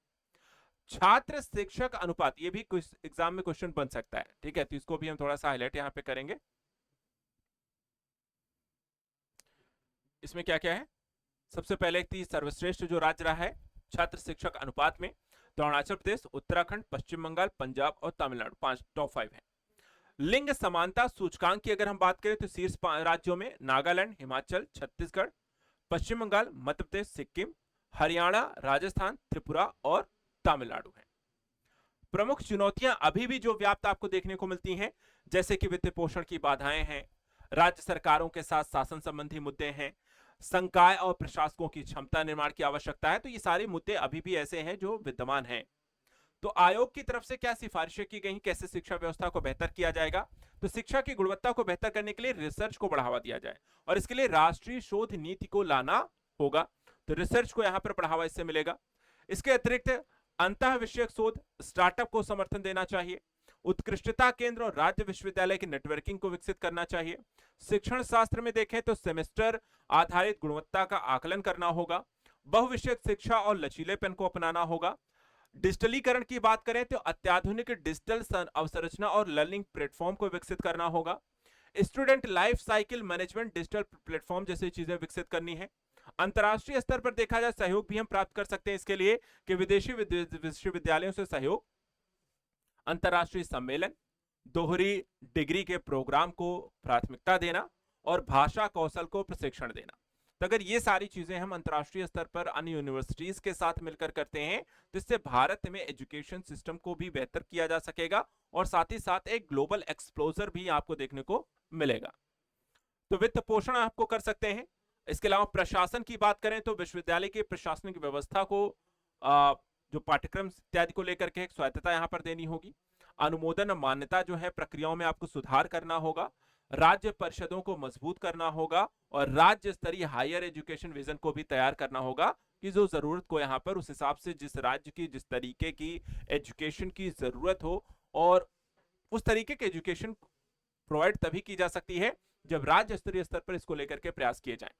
छात्र शिक्षक अनुपात, ये भी कुछ एग्जाम में क्वेश्चन बन सकता है, ठीक है, तो इसको भी हम थोड़ा सा हाईलाइट यहां पे करेंगे। इसमें क्या क्या है? सबसे पहले सर्वश्रेष्ठ जो राज्य रहा है छात्र शिक्षक अनुपात में, तो अरुणाचल प्रदेश, उत्तराखंड, पश्चिम बंगाल, पंजाब और तमिलनाडु 5 टॉप 5 है। लिंग समानता सूचकांक की अगर हम बात करें तो शीर्ष राज्यों में नागालैंड, हिमाचल, छत्तीसगढ़, पश्चिम बंगाल, मध्य प्रदेश, सिक्किम, हरियाणा, राजस्थान, त्रिपुरा और तमिलनाडु है। प्रमुख चुनौतियां अभी भी जो व्याप्त आपको देखने को मिलती हैं, जैसे कि वित्त पोषण की बाधाएं हैं, राज्य सरकारों के साथ शासन संबंधी मुद्दे हैं, संकाय और प्रशासकों की क्षमता निर्माण की आवश्यकता है, तो ये सारे मुद्दे अभी भी ऐसे हैं जो विद्यमान हैं। तो आयोग की तरफ से क्या सिफारिशें की गई, कैसे शिक्षा व्यवस्था को बेहतर किया जाएगा? तो शिक्षा की गुणवत्ता को बेहतर करने के लिए रिसर्च को बढ़ावा दिया जाए, और इसके लिए राष्ट्रीय शोध नीति को लाना होगा, तो रिसर्च को यहां पर बढ़ावा इससे मिलेगा। इसके अतिरिक्त अंतः विषयक शोध, स्टार्टअप को समर्थन देना चाहिए, उत्कृष्टता केंद्र और राज्य विश्वविद्यालय की नेटवर्किंग को विकसित करना चाहिए। शिक्षण शास्त्र में देखें तो सेमेस्टर आधारित गुणवत्ता का आकलन करना होगा। बहुविषयक शिक्षा और लचीलेपन को अपनाना होगा। डिजिटलीकरण की बात करें तो अत्याधुनिक डिजिटल अवसंरचना और लर्निंग प्लेटफॉर्म को विकसित करना होगा। Student life cycle management digital platform जैसी चीजें विकसित करनी है। अंतर्राष्ट्रीय स्तर पर देखा जाए सहयोग भी हम प्राप्त कर सकते हैं इसके लिए कि विदेशी विश्वविद्यालयों से सहयोग, अंतर्राष्ट्रीय सम्मेलन, दोहरी डिग्री के प्रोग्राम को प्राथमिकता देना और भाषा कौशल को प्रशिक्षण देना। तो अगर ये सारी चीजें हम अंतर्राष्ट्रीय स्तर पर अन्य यूनिवर्सिटीज के साथ मिलकर करते हैं तो इससे भारत में एजुकेशन सिस्टम को भी बेहतर किया जा सकेगा और साथ ही साथ एक ग्लोबल एक्सप्लोजर भी आपको देखने को मिलेगा। तो वित्त पोषण आपको कर सकते हैं। इसके अलावा प्रशासन की बात करें तो विश्वविद्यालय की प्रशासनिक व्यवस्था को जो पाठ्यक्रम इत्यादि को लेकर के एक स्वायत्तता यहां पर देनी होगी। अनुमोदन मान्यता जो है प्रक्रियाओं में आपको सुधार करना होगा। राज्य परिषदों को मजबूत करना होगा और राज्य स्तरीय हायर एजुकेशन विजन को भी तैयार करना होगा कि जो जरूरत को यहाँ पर उस हिसाब से जिस राज्य की जिस तरीके की एजुकेशन की जरूरत हो और उस तरीके के एजुकेशन प्रोवाइड तभी की जा सकती है जब राज्य स्तरीय स्तर पर इसको लेकर के प्रयास किए जाएं।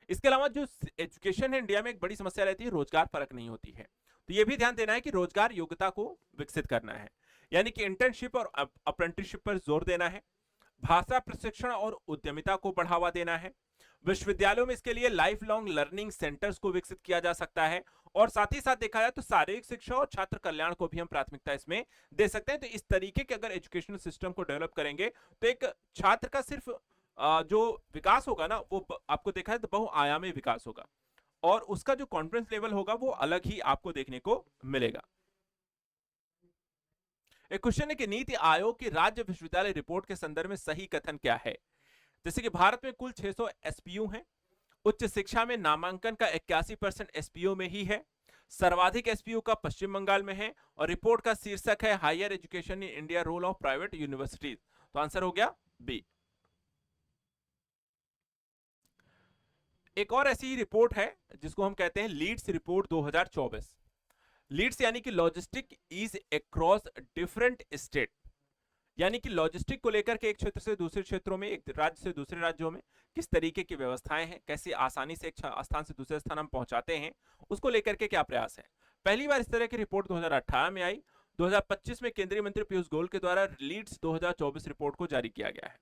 इसके अलावा जो एजुकेशन है इंडिया में एक बड़ी समस्या रहती है, रोजगार परक नहीं होती है। तो ये भी ध्यान देना है कि रोजगार योग्यता को विकसित करना है, यानी कि इंटर्नशिप और अप्रेंटिसशिप पर जोर देना है। भाषा प्रशिक्षण और उद्यमिता को बढ़ावा देना है। विश्वविद्यालयों में इसके लिए लाइफ लॉन्ग लर्निंग सेंटर्स को विकसित किया जा सकता है और साथ ही साथ देखा जाए तो शारीरिक शिक्षा और छात्र कल्याण को भी हम प्राथमिकता इसमें दे सकते हैं। तो इस तरीके के अगर एजुकेशनल सिस्टम को डेवलप करेंगे तो एक छात्र का सिर्फ जो विकास होगा ना वो आपको देखा है तो बहुआयामी विकास होगा और उसका जो कॉन्फिडेंस लेवल होगा वो अलग ही आपको देखने को मिलेगा। एक क्वेश्चन है कि नीति आयोग की राज्य विश्वविद्यालय रिपोर्ट के संदर्भ में सही कथन क्या है। जैसे कि भारत में कुल 600 एसपीयू हैं। उच्च शिक्षा में नामांकन का 81% एसपीयू में ही है। सर्वाधिक एसपीयू का पश्चिम बंगाल में है और रिपोर्ट का शीर्षक है higher education in India role of private universities. तो आंसर हो गया बी। एक और ऐसी रिपोर्ट है जिसको हम कहते हैं लीड्स रिपोर्ट 2024। लीड्स यानी कि logistic is across different state, यानी कि लॉजिस्टिक को लेकर के एक क्षेत्र से दूसरे क्षेत्रों में, एक राज्य से दूसरे राज्यों में किस तरीके की व्यवस्थाएं हैं, कैसे आसानी से एक स्थान से दूसरे स्थान हम पहुंचाते हैं, उसको लेकर के क्या प्रयास है। पहली बार इस तरह की रिपोर्ट 2018 में आई। 2025 में केंद्रीय मंत्री पीयूष गोयल के द्वारा लीड्स 2024 रिपोर्ट को जारी किया गया है।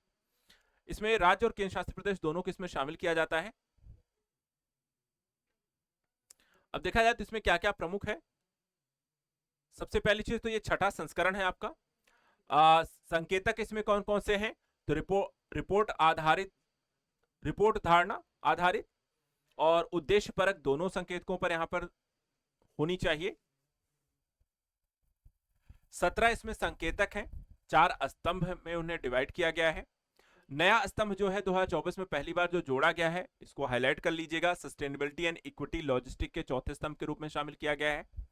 इसमें राज्य और केंद्र शासित प्रदेश दोनों को इसमें शामिल किया जाता है। अब देखा जाए तो इसमें क्या क्या प्रमुख है। सबसे पहली चीज तो ये छठा संस्करण है आपका। संकेतक इसमें कौन कौन से हैं तो रिपोर्ट आधारित, रिपोर्ट धारणा आधारित और उद्देश्य परक दोनों संकेतकों पर यहां पर होनी चाहिए। 17 इसमें संकेतक हैं, 4 स्तंभ में उन्हें डिवाइड किया गया है। नया स्तंभ जो है 2024 में पहली बार जो जोड़ा गया है इसको हाईलाइट कर लीजिएगा, सस्टेनेबिलिटी एंड इक्विटी लॉजिस्टिक के चौथे स्तंभ के रूप में शामिल किया गया है।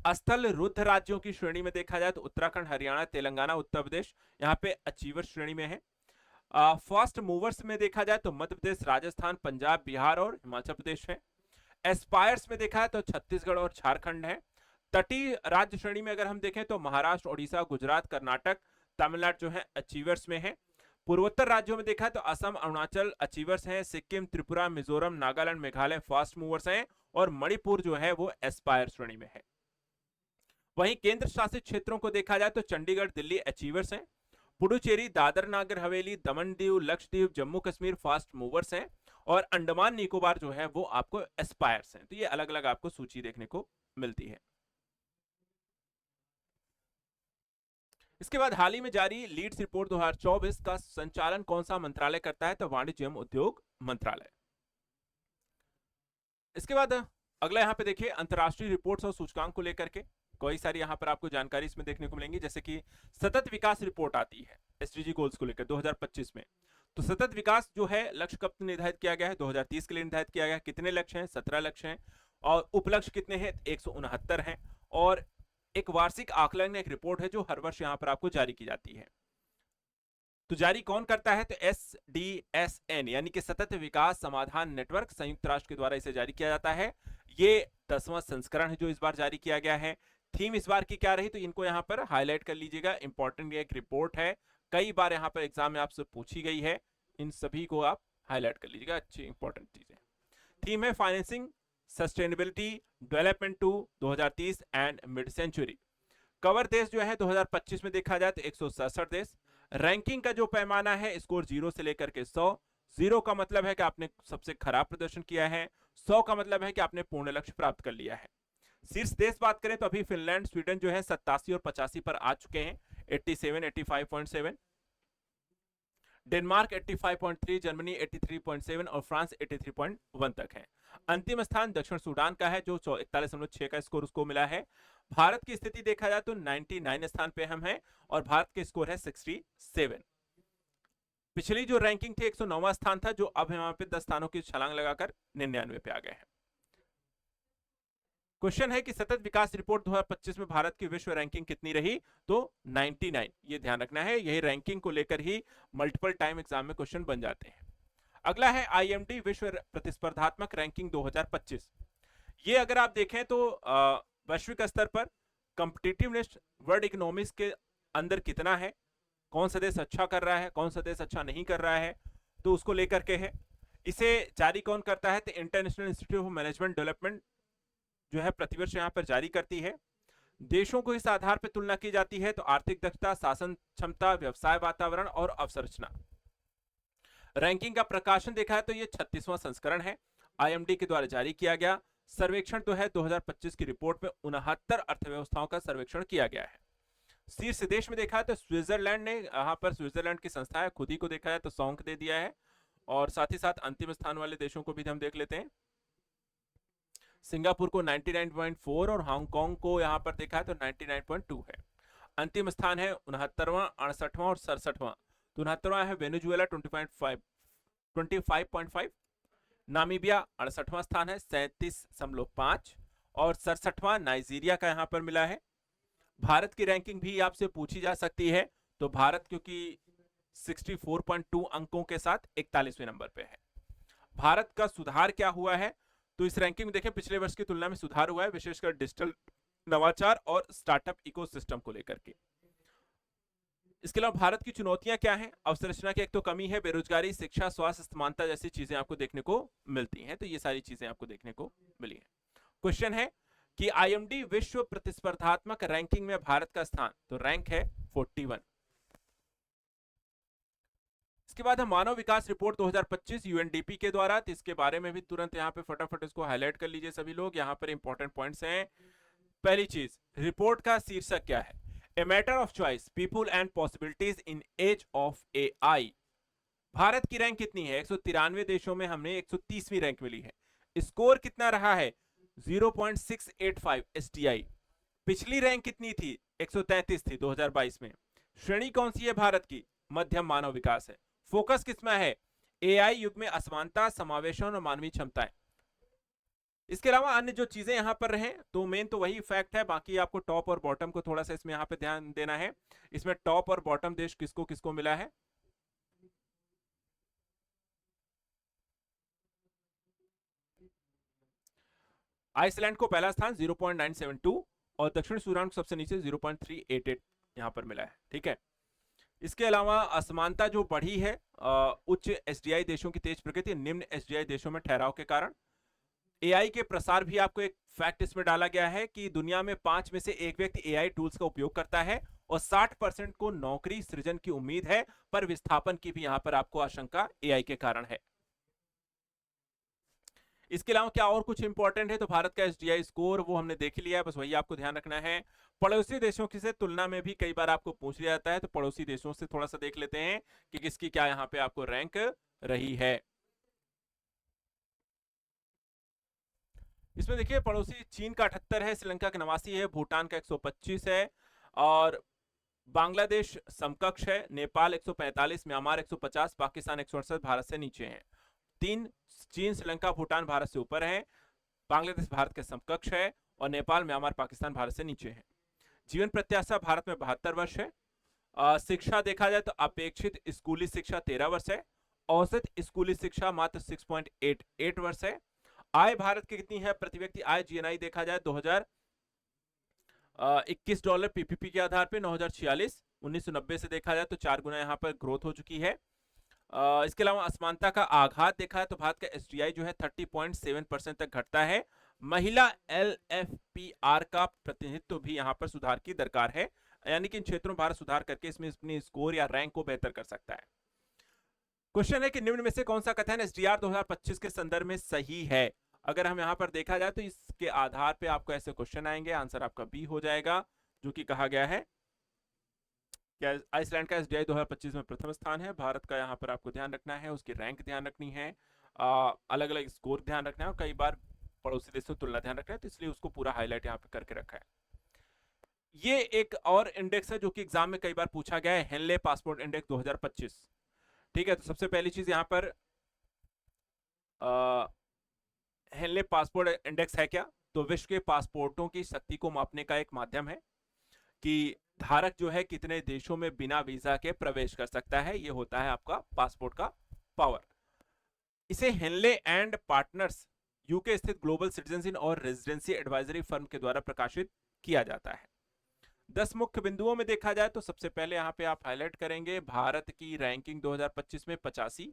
स्थल रुद्ध राज्यों की श्रेणी में देखा जाए तो उत्तराखंड, हरियाणा, तेलंगाना, उत्तर प्रदेश यहाँ पे अचीवर श्रेणी में है। फास्ट मूवर्स में देखा जाए तो मध्य प्रदेश, राजस्थान, पंजाब, बिहार और हिमाचल प्रदेश है। एस्पायर्स में देखा है तो छत्तीसगढ़ और झारखंड है। तटीय राज्य श्रेणी में अगर हम देखें तो महाराष्ट्र, ओडिशा, गुजरात, कर्नाटक, तमिलनाडु जो है अचीवर्स में है। पूर्वोत्तर राज्यों में देखा तो असम, अरुणाचल अचीवर्स हैं, सिक्किम, त्रिपुरा, मिजोरम, नागालैंड, मेघालय फास्ट मूवर्स हैं और मणिपुर जो है वो एस्पायर श्रेणी में है। वहीं केंद्र शासित क्षेत्रों को देखा जाए तो चंडीगढ़, दिल्ली अचीवर्स हैं। पुडुचेरी, दादर नागर हवेली, दमन दीव, लक्षद्वीप, जम्मू कश्मीर फास्ट मूवर्स हैं और अंडमान निकोबार जो है वो आपको एस्पायर्स हैं। तो ये अलग अलग आपको सूची देखने को मिलती है। इसके बाद हाल ही में जारी लीड्स रिपोर्ट 2024 का संचालन कौन सा मंत्रालय करता है तो वाणिज्य एवं उद्योग मंत्रालय। इसके बाद अगला यहाँ पे देखिए अंतरराष्ट्रीय रिपोर्ट्स और सूचकांक को लेकर के कई सारी यहाँ पर आपको जानकारी इसमें देखने को मिलेंगी। जैसे कि सतत विकास रिपोर्ट आती है एसडीजी गोल्स को लेकर 2025 में। तो सतत विकास जो है लक्ष्य कब निर्धारित किया गया है 2030 के लिए निर्धारित किया गया है। कितने लक्ष्य हैं 17 लक्ष्य हैं और उपलक्ष्य कितने हैं 169 हैं। और एक वार्षिक आकलन एक रिपोर्ट है जो हर वर्ष यहाँ पर आपको जारी की जाती है। तो जारी कौन करता है तो SDSN यानी कि सतत विकास समाधान नेटवर्क, संयुक्त राष्ट्र के द्वारा इसे जारी किया जाता है। ये 10वां संस्करण है जो इस बार जारी किया गया है। थीम इस बार की क्या रही, तो इनको यहाँ पर हाईलाइट कर लीजिएगा। इंपॉर्टेंट एक रिपोर्ट है, कई बार यहाँ पर एग्जाम में आपसे पूछी गई है, इन सभी को आप हाईलाइट कर लीजिएगा, अच्छी इंपॉर्टेंट चीजें। थीम है financing sustainability development to 2030 and mid century. Cover देश जो है 2025 में देखा जाए तो 167 देश। रैंकिंग का जो पैमाना है, स्कोर 0 से लेकर के 100। 0 का मतलब है कि आपने सबसे खराब प्रदर्शन किया है, 100 का मतलब है कि आपने पूर्ण लक्ष्य प्राप्त कर लिया है। शीर्ष देश बात करें तो अभी फिनलैंड स्वीडन जो है 87 और 85 पर आ चुके हैं, 87 85.7, डेनमार्क 85.3, जर्मनी 83.7 और फ्रांस 83.1 तक है। अंतिम स्थान दक्षिण सूडान का है जो 41.6 का स्कोर उसको मिला है। भारत की स्थिति देखा जाए तो 99 स्थान पे हम हैं और भारत के स्कोर है 67। पिछली जो रैंकिंग थी 109वां स्थान था, जो अब यहाँ पे 10 स्थानों की छलांग लगाकर 99 पे आ गए हैं। क्वेश्चन है कि सतत विकास रिपोर्ट 2025 में भारत की विश्व रैंकिंग कितनी रही, तो 99। ये ध्यान रखना है, यही रैंकिंग को लेकर ही मल्टीपल टाइम एग्जाम में क्वेश्चन बन जाते हैं। अगला है आईएमडी विश्व प्रतिस्पर्धात्मक रैंकिंग 2025। ये अगर आप देखें तो वैश्विक स्तर पर कॉम्पिटिटिवनेस वर्ल्ड इकोनॉमिक्स के अंदर कितना है, कौन सा देश अच्छा कर रहा है, कौन सा देश अच्छा नहीं कर रहा है, तो उसको लेकर के है। इसे जारी कौन करता है, तो international institute of management development जो है प्रतिवर्ष यहाँ पर जारी करती है। देशों को इस आधार पर तुलना की जाती है, तो आर्थिक दक्षता, शासन क्षमता, व्यवसाय वातावरण और अवसंरचना। रैंकिंग का प्रकाशन देखा है तो ये 36वां संस्करण है, आईएमडी के द्वारा जारी किया गया। सर्वेक्षण तो है 2025 की रिपोर्ट में 69 अर्थव्यवस्थाओं का सर्वेक्षण किया गया है। शीर्ष देश में देखा है तो स्विट्जरलैंड ने, यहाँ पर स्विट्जरलैंड की संस्था है, खुद ही को देखा है तो 100 अंक दे दिया है। और साथ ही साथ अंतिम स्थान वाले देशों को भी हम देख लेते हैं। सिंगापुर को 99.4 और हांगकांग को यहाँ पर देखा है तो 99.2 है। अंतिम स्थान है 69वां, 68वां और 67वां। तो 69वां है वेनेजुएला 25.5, नामीबिया 68वां स्थान है 37.5 और 67वां नाइजीरिया का यहाँ पर मिला है। भारत की रैंकिंग भी आपसे पूछी जा सकती है, तो भारत क्योंकि 64.2 अंकों के साथ 41वें नंबर पे है। भारत का सुधार क्या हुआ है, तो इस रैंकिंग में देखें पिछले वर्ष की तुलना में सुधार हुआ है, विशेषकर डिजिटल नवाचार और स्टार्टअप इकोसिस्टम को लेकर के। इसके अलावा भारत की चुनौतियां क्या हैं, अवसंरचना की एक तो कमी है, बेरोजगारी, शिक्षा, स्वास्थ्य, समानता जैसी चीजें आपको देखने को मिलती हैं, तो ये सारी चीजें आपको देखने को मिली है। क्वेश्चन है कि आईएमडी विश्व प्रतिस्पर्धात्मक रैंकिंग में भारत का स्थान, तो रैंक है 41। इसके बाद हम मानव विकास रिपोर्ट 2025 यूएनडीपी के द्वारा, तो इसके बारे में भी तुरंत यहाँ पे फटाफट इसको हाईलाइट कर लीजिए सभी लोग। यहाँ पर इंपॉर्टेंट पॉइंट्स हैं। पहली चीज, रिपोर्ट का शीर्षक क्या है, a matter of choice people and possibilities in age of AI. Bharat की रैंक कितनी है, 193 देशों में हमने 130वीं रैंक मिली है। स्कोर कितना रहा है, 0.685 एसटीआई। पिछली रैंक कितनी थी, 133 थी 2022 में। श्रेणी कौन सी है भारत की, मध्यम मानव विकास है। फोकस किसमें है, एआई युग में असमानता, समावेशन और मानवीय क्षमताएं। इसके अलावा अन्य जो चीजें यहां पर रहे, तो मेन तो वही फैक्ट है, बाकी आपको टॉप और बॉटम को थोड़ा सा इसमें यहां पे ध्यान देना है। इसमें टॉप और बॉटम देश किसको किसको मिला है। आइसलैंड को पहला स्थान 0.972 और दक्षिण सूडान को सबसे नीचे 0.388 यहां पर मिला है, ठीक है। इसके अलावा असमानता जो बढ़ी है, उच्च एसडीआई देशों की तेज प्रगति, निम्न एसडीआई देशों में ठहराव के कारण। एआई के प्रसार भी आपको एक फैक्ट इसमें डाला गया है कि दुनिया में 5 में से 1 व्यक्ति एआई टूल्स का उपयोग करता है और 60% को नौकरी सृजन की उम्मीद है, पर विस्थापन की भी यहां पर आपको आशंका एआई के कारण है। इसके अलावा क्या और कुछ इंपॉर्टेंट है, तो भारत का एसडीआई स्कोर वो हमने देख लिया है, बस वही आपको ध्यान रखना है। पड़ोसी देशों की से तुलना में भी कई बार आपको पूछ लिया जाता है, तो पड़ोसी देशों से थोड़ा सा देख लेते हैं कि किसकी क्या यहाँ पे आपको रैंक रही है। इसमें देखिए पड़ोसी चीन का 78 है, श्रीलंका का 89 है, भूटान का 125 है और बांग्लादेश समकक्ष है, नेपाल 145, म्यांमार 150, पाकिस्तान 168 भारत से नीचे है। तीन, चीन, श्रीलंका, भूटान भारत से ऊपर है, बांग्लादेश भारत के समकक्ष है और नेपाल, म्यांमार, पाकिस्तान भारत से नीचे है। जीवन प्रत्याशा भारत में 72 वर्ष है। शिक्षा देखा जाए तो अपेक्षित स्कूली शिक्षा 13 वर्ष है, औसत स्कूली शिक्षा मात्र 6.88 वर्ष है। आय भारत की कितनी है प्रति व्यक्ति आय, जीएनआई देखा जाए $21 पीपीपी के आधार पे 9046। 1990 से देखा जाए तो 4 गुना यहाँ पर ग्रोथ हो चुकी है। इसके अलावा असमानता का आघात देखा है तो भारत का एसडीआई जो है 30.7% तक घटता है। महिला एलएफपीआर का प्रतिनिधित्व भी यहाँ पर सुधार की दरकार है, यानी कि इन क्षेत्रों में भारत सुधार करके इसमें अपनी स्कोर या रैंक को बेहतर कर सकता है। क्वेश्चन है कि निम्न में से कौन सा कथन एसडीआर 2025 के संदर्भ में सही है। अगर हम यहाँ पर देखा जाए तो इसके आधार पे आपको ऐसे क्वेश्चन आएंगे, आंसर आपका बी हो जाएगा, जो कि कहा गया है क्या आइसलैंड का एसडीआई 2025 में प्रथम स्थान है। भारत का यहाँ पर आपको ध्यान रखना है, उसकी रैंक ध्यान रखनी है, अलग अलग स्कोर ध्यान रखना है, और कई बार पड़ोसी देशों से तुलना ध्यान रखना है, तो इसलिए उसको पूरा हाईलाइट यहाँ पे करके रखा है। ये एक और इंडेक्स है जो कि एग्जाम में कई बार पूछा गया है, हेनले पासपोर्ट इंडेक्स 2025। ठीक है, तो सबसे पहली चीज यहाँ पर हेनले पासपोर्ट इंडेक्स है क्या, तो विश्व के पासपोर्टों की शक्ति को मापने का एक माध्यम है कि धारक जो है कितने देशों में बिना वीजा के प्रवेश कर सकता है, ये होता है आपका पासपोर्ट का पावर। इसे हेनले एंड पार्टनर्स यूके स्थित ग्लोबल सिटीजन और रेजिडेंसी एडवाइजरी फर्म के द्वारा प्रकाशित किया जाता है। 10 मुख्य बिंदुओं में देखा जाए तो सबसे पहले यहाँ पे आप हाईलाइट करेंगे भारत की रैंकिंग 2025 में 85,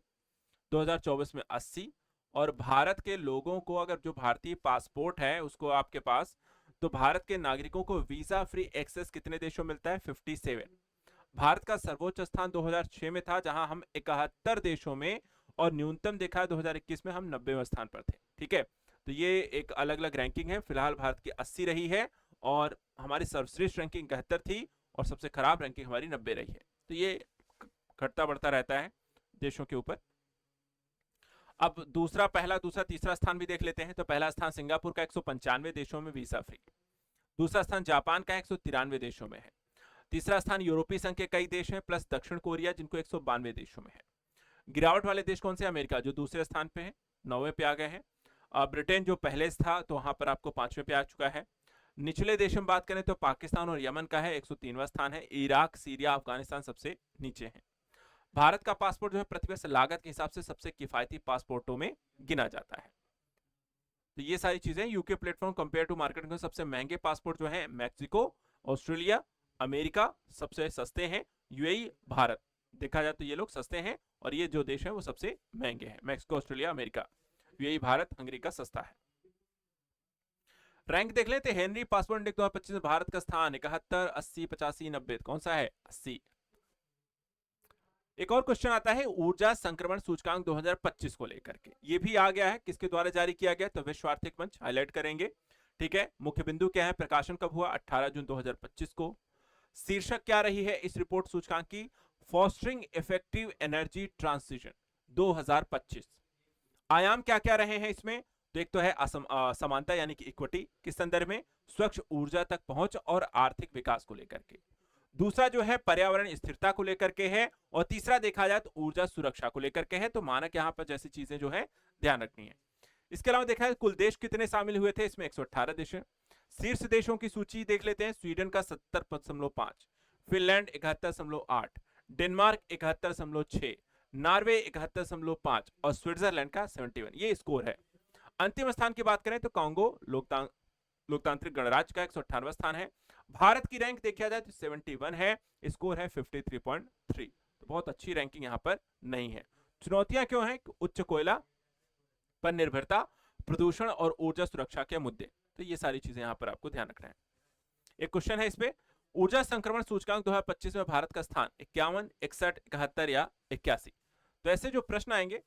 2024 में 80, और भारत के लोगों को अगर जो भारतीय पासपोर्ट है उसको आपके पास, तो भारत के नागरिकों को वीजा फ्री एक्सेस कितने देशों में मिलता है, 57। भारत का सर्वोच्च स्थान 2006 में था जहां हम 71 देशों में, और न्यूनतम देखा है 2021 में हम 90वें स्थान पर थे। ठीक है, तो ये एक अलग अलग रैंकिंग है। फिलहाल भारत की 80 रही है, और हमारी सर्वश्रेष्ठ रैंकिंग 71 थी, और सबसे खराब रैंकिंग हमारी 90 रही है। तो ये घटता बढ़ता रहता है देशों के ऊपर। अब दूसरा, पहला, दूसरा, तीसरा स्थान भी देख लेते हैं। तो पहला स्थान सिंगापुर का 195 देशों में वीजा फ्री, दूसरा स्थान जापान का 193 देशों में है, तीसरा स्थान यूरोपीय संघ के कई देश हैं प्लस दक्षिण कोरिया जिनको 192 देशों में है। गिरावट वाले देश कौन से, अमेरिका जो दूसरे स्थान पे है, 9वें पे आ गए हैं। ब्रिटेन जो पहले था तो वहां पर आपको 5वें पे आ चुका है। निचले देश में बात करें तो पाकिस्तान और यमन का है, 103वां स्थान है। इराक, सीरिया, अफगानिस्तान सबसे नीचे है। भारत का पासपोर्ट जो है प्रति वर्ष लागत के हिसाब से सबसे किफायती पासपोर्टों में गिना जाता है। तो ये सारी चीजें UK platform compare to market में सबसे महंगे पासपोर्ट जो है मैक्सिको, ऑस्ट्रेलिया, अमेरिका सबसे सस्ते हैं, यूएई, भारत देखा जाए तो ये लोग सस्ते हैं, और ये जो देश है वो सबसे महंगे हैं, Mexico, Australia, America, UAE, Bharat, Hungary का सस्ता है। रैंक देख लेते हैं। हेनरी पासपोर्ट इंडेक्स 2025 में भारत का स्थान 71, 80, 85, 90, कौन सा है, 80। एक और क्वेश्चन आता है ऊर्जा संक्रमण सूचकांक 2025 को लेकर के, ये भी आ गया है, किसके द्वारा जारी किया गया, तो विश्व आर्थिक मंच, हाईलाइट करेंगे। ठीक है, मुख्य बिंदु क्या है, प्रकाशन कब हुआ, 18 जून 2025 को। शीर्षक क्या रही है इस रिपोर्ट सूचकांक की, फॉस्टरिंग इफेक्टिव एनर्जी ट्रांजिशन 2025। आयाम क्या क्या रहे हैं इसमें, तो एक तो है समानता यानी कि इक्विटी, किस संदर्भ में, स्वच्छ ऊर्जा तक पहुंच और आर्थिक विकास को लेकर के। दूसरा जो है पर्यावरण स्थिरता को लेकर के है, और तीसरा देखा जाए तो ऊर्जा सुरक्षा को लेकर के है। तो मानक यहाँ पर जैसी चीजें जो है ध्यान रखनी है। इसके अलावा देखा है कुल देश कितने शामिल हुए थे, इसमें 118 देश हैं। शीर्ष देशों की सूची देख लेते हैं। स्वीडन का 70.5, फिनलैंड 71.8, डेनमार्क 71.6, नॉर्वे 71.5 और स्विट्जरलैंड का 71। ये स्कोर है। अंतिम स्थान की बात करें तो कांगो लोकतांत्रिक गणराज्य का 198वां स्थान है। भारत की रैंक देखा जाए तो 71 है, स्कोर है 53.3। तो बहुत अच्छी रैंकिंग यहां पर नहीं है। चुनौतियां क्यों हैं, उच्च कोयला पर निर्भरता, प्रदूषण और ऊर्जा सुरक्षा के मुद्दे। तो ये सारी चीजें यहां पर आपको ध्यान रखना है। एक क्वेश्चन है इसमें, ऊर्जा संक्रमण सूचकांक 2025 में भारत का स्थान 51, 61, 71 या 81। तो ऐसे जो प्रश्न आएंगे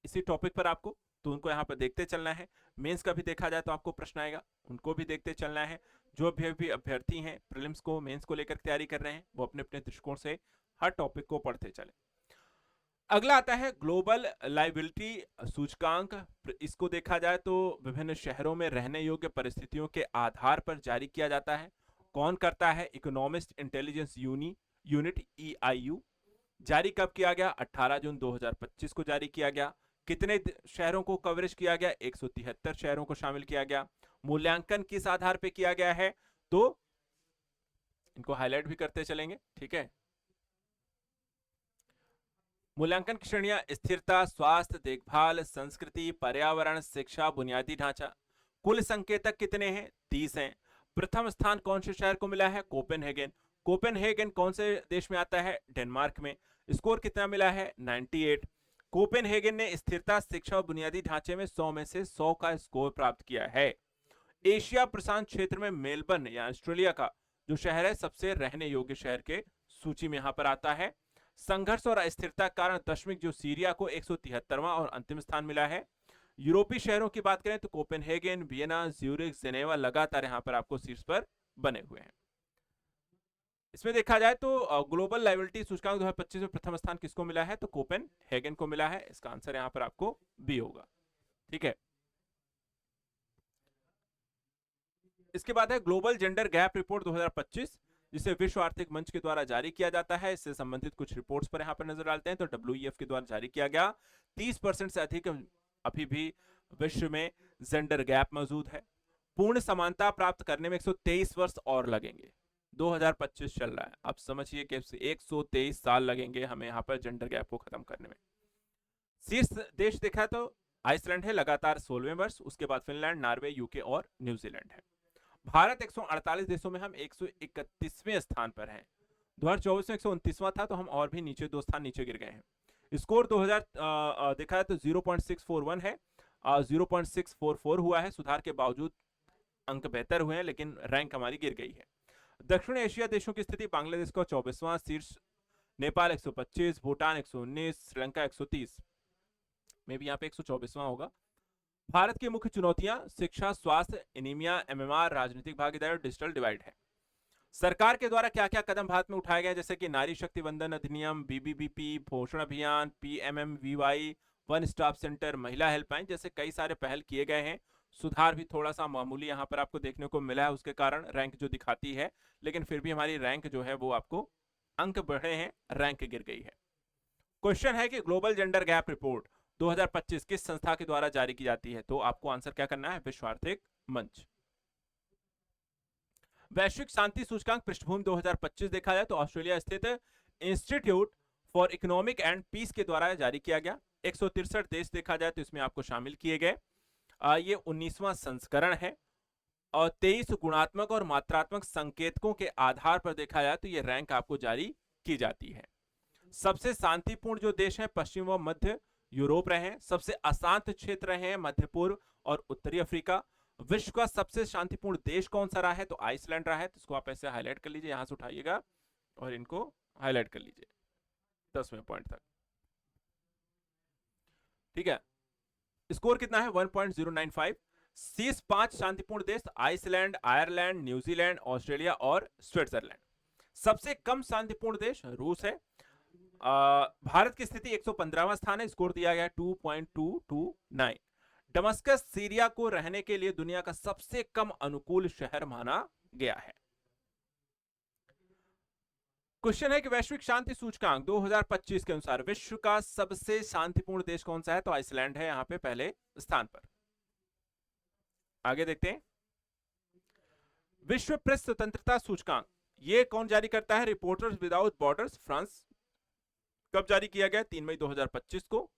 इसी टॉपिक पर आपको, तो उनको यहाँ पर देखते चलना है। मेंस का भी देखा जाए तो आपको प्रश्न आएगा, उनको भी देखते चलना है। जो भी अभ्यर्थी हैं प्रीलिम्स को, मेंस को लेकर तैयारी कर रहे हैं, वो अपने अपने दृष्टिकोण से हर टॉपिक को पढ़ते चले। अगला आता है ग्लोबल लायबिलिटी सूचकांक। इसको देखा जाए तो विभिन्न शहरों में रहने योग्य परिस्थितियों के आधार पर जारी किया जाता है। कौन करता है, इकोनॉमिस्ट इंटेलिजेंस यूनिट EIU। जारी कब किया गया, 18 जून 2025 को जारी किया गया। कितने शहरों को कवरेज किया गया, 173 शहरों को शामिल किया गया। मूल्यांकन किस आधार पे किया गया है, तो इनको हाईलाइट भी करते चलेंगे। ठीक है, मूल्यांकन की श्रेणियां स्थिरता, स्वास्थ्य, देखभाल, संस्कृति, पर्यावरण, शिक्षा, बुनियादी ढांचा। कुल संकेतक कितने हैं, 30 हैं। प्रथम स्थान कौन से शहर को मिला है? कोपेनहेगन। कोपेनहेगन कौन से देश में आता है? डेनमार्क में। स्कोर कितना मिला है? 98। कोपेनहेगन ने स्थिरता, शिक्षा और बुनियादी ढांचे में 100 में से 100 का स्कोर प्राप्त किया है। एशिया प्रशांत क्षेत्र में मेलबर्न या ऑस्ट्रेलिया का जो शहर है सबसे रहने योग्य शहर के सूची में यहां पर आता है। संघर्ष और अस्थिरता कारण दशमिक जो सीरिया को 173वां और अंतिम स्थान मिला है। यूरोपीय शहरों की बात करें तो कोपेनहेगन, वियना, ज्यूरिख, जेनेवा लगातार यहां पर आपको शीर्ष पर बने हुए हैं। इसमें देखा जाए तो ग्लोबल लाइबिलिटी सूचकांक 2025 में प्रथम स्थान किसको मिला है? तो कोपेनहेगन को मिला है। इसका आंसर यहां पर आपको बी होगा। ठीक है, इसके बाद है ग्लोबल जेंडर गैप रिपोर्ट 2025, जिसे विश्व आर्थिक मंच के द्वारा जारी किया जाता है। इससे संबंधित कुछ रिपोर्ट्स पर यहां पर नजर डालते हैं। तो डब्ल्यूईएफ के द्वारा जारी किया गया 30% से अधिक अभी भी विश्व में जेंडर गैप मौजूद है। पूर्ण समानता प्राप्त करने में 123 वर्ष और लगेंगे। 2025 चल रहा है, आप समझिए कि 123 साल लगेंगे हमें यहाँ पर जेंडर गैप को खत्म करने में। शीर्ष देश देखा तो आइसलैंड है लगातार 16वें वर्ष, उसके बाद फिनलैंड, नॉर्वे, यूके और न्यूजीलैंड है। भारत 148 देशों में हम 131वें स्थान पर हैं। 2024 में 129वां था, तो हम और भी नीचे 2 स्थान नीचे गिर गए हैं। स्कोर 2000 देखा है तो 0.641 है, 0.644 हुआ है। सुधार के बावजूद अंक बेहतर हुए हैं, लेकिन रैंक हमारी गिर गई है। दक्षिण एशिया देशों की स्थिति, बांग्लादेश का 24वां शीर्ष, नेपाल 125, भूटान 119, श्रीलंका 130, में भी यहाँ पे 124वां होगा। भारत की मुख्य चुनौतियां शिक्षा, स्वास्थ्य, एनीमिया, एमएमआर, राजनीतिक भागीदारी और डिजिटल डिवाइड है। सरकार के द्वारा क्या क्या कदम भारत में उठाए गए, जैसे कि नारी शक्ति वंदन अधिनियम, बीबीबीपी, पोषण अभियान, पीएमएमवीवाई, वन स्टॉप सेंटर, महिला हेल्पलाइन जैसे कई सारे पहल किए गए हैं। सुधार भी थोड़ा सा मामूली यहाँ पर आपको देखने को मिला है, उसके कारण रैंक जो दिखाती है, लेकिन फिर भी हमारी रैंक जो है वो आपको अंक बढ़े हैं, रैंक गिर गई है। क्वेश्चन है कि ग्लोबल जेंडर गैप रिपोर्ट 2025 किस संस्था के द्वारा जारी की जाती है? तो आपको आंसर क्या करना है? विश्व आर्थिक मंच। वैश्विक शांति सूचकांक पृष्ठभूमि 2025 देखा जाए तो ऑस्ट्रेलिया स्थित institute for economic and peace के द्वारा जारी किया गया। 163 देश देखा जाए तो इसमें आपको शामिल किए गए। ये 19वां संस्करण है और 23 गुणात्मक और मात्रात्मक संकेतकों के आधार पर देखा जाए तो ये रैंक आपको जारी की जाती है। सबसे शांतिपूर्ण जो देश हैं पश्चिम व मध्य यूरोप रहे हैं। सबसे अशांत क्षेत्र रहे हैं मध्य पूर्व और उत्तरी अफ्रीका। विश्व का सबसे शांतिपूर्ण देश कौन सा रहा है? तो आइसलैंड रहा है। तो इसको आप ऐसे हाईलाइट कर लीजिए, यहां से उठाइएगा और इनको हाईलाइट कर लीजिए 10वें पॉइंट तक। ठीक है, स्कोर कितना है? 1.095। शीर्ष 5 शांतिपूर्ण देश आइसलैंड, आयरलैंड, न्यूजीलैंड, ऑस्ट्रेलिया और स्विट्जरलैंड। सबसे कम शांतिपूर्ण देश रूस है। भारत की स्थिति 115वां स्थान है, स्कोर दिया गया 2.229। दमस्कस सीरिया को रहने के लिए दुनिया का सबसे कम अनुकूल शहर माना गया है। क्वेश्चन है कि वैश्विक शांति सूचकांक 2025 के अनुसार विश्व का सबसे शांतिपूर्ण देश कौन सा है? तो आइसलैंड है यहां पे पहले स्थान पर। आगे देखते हैं, विश्व प्रेस स्वतंत्रता सूचकांक ये कौन जारी करता है? Reporters without borders France. कब जारी किया गया? 3 मई 2025 को।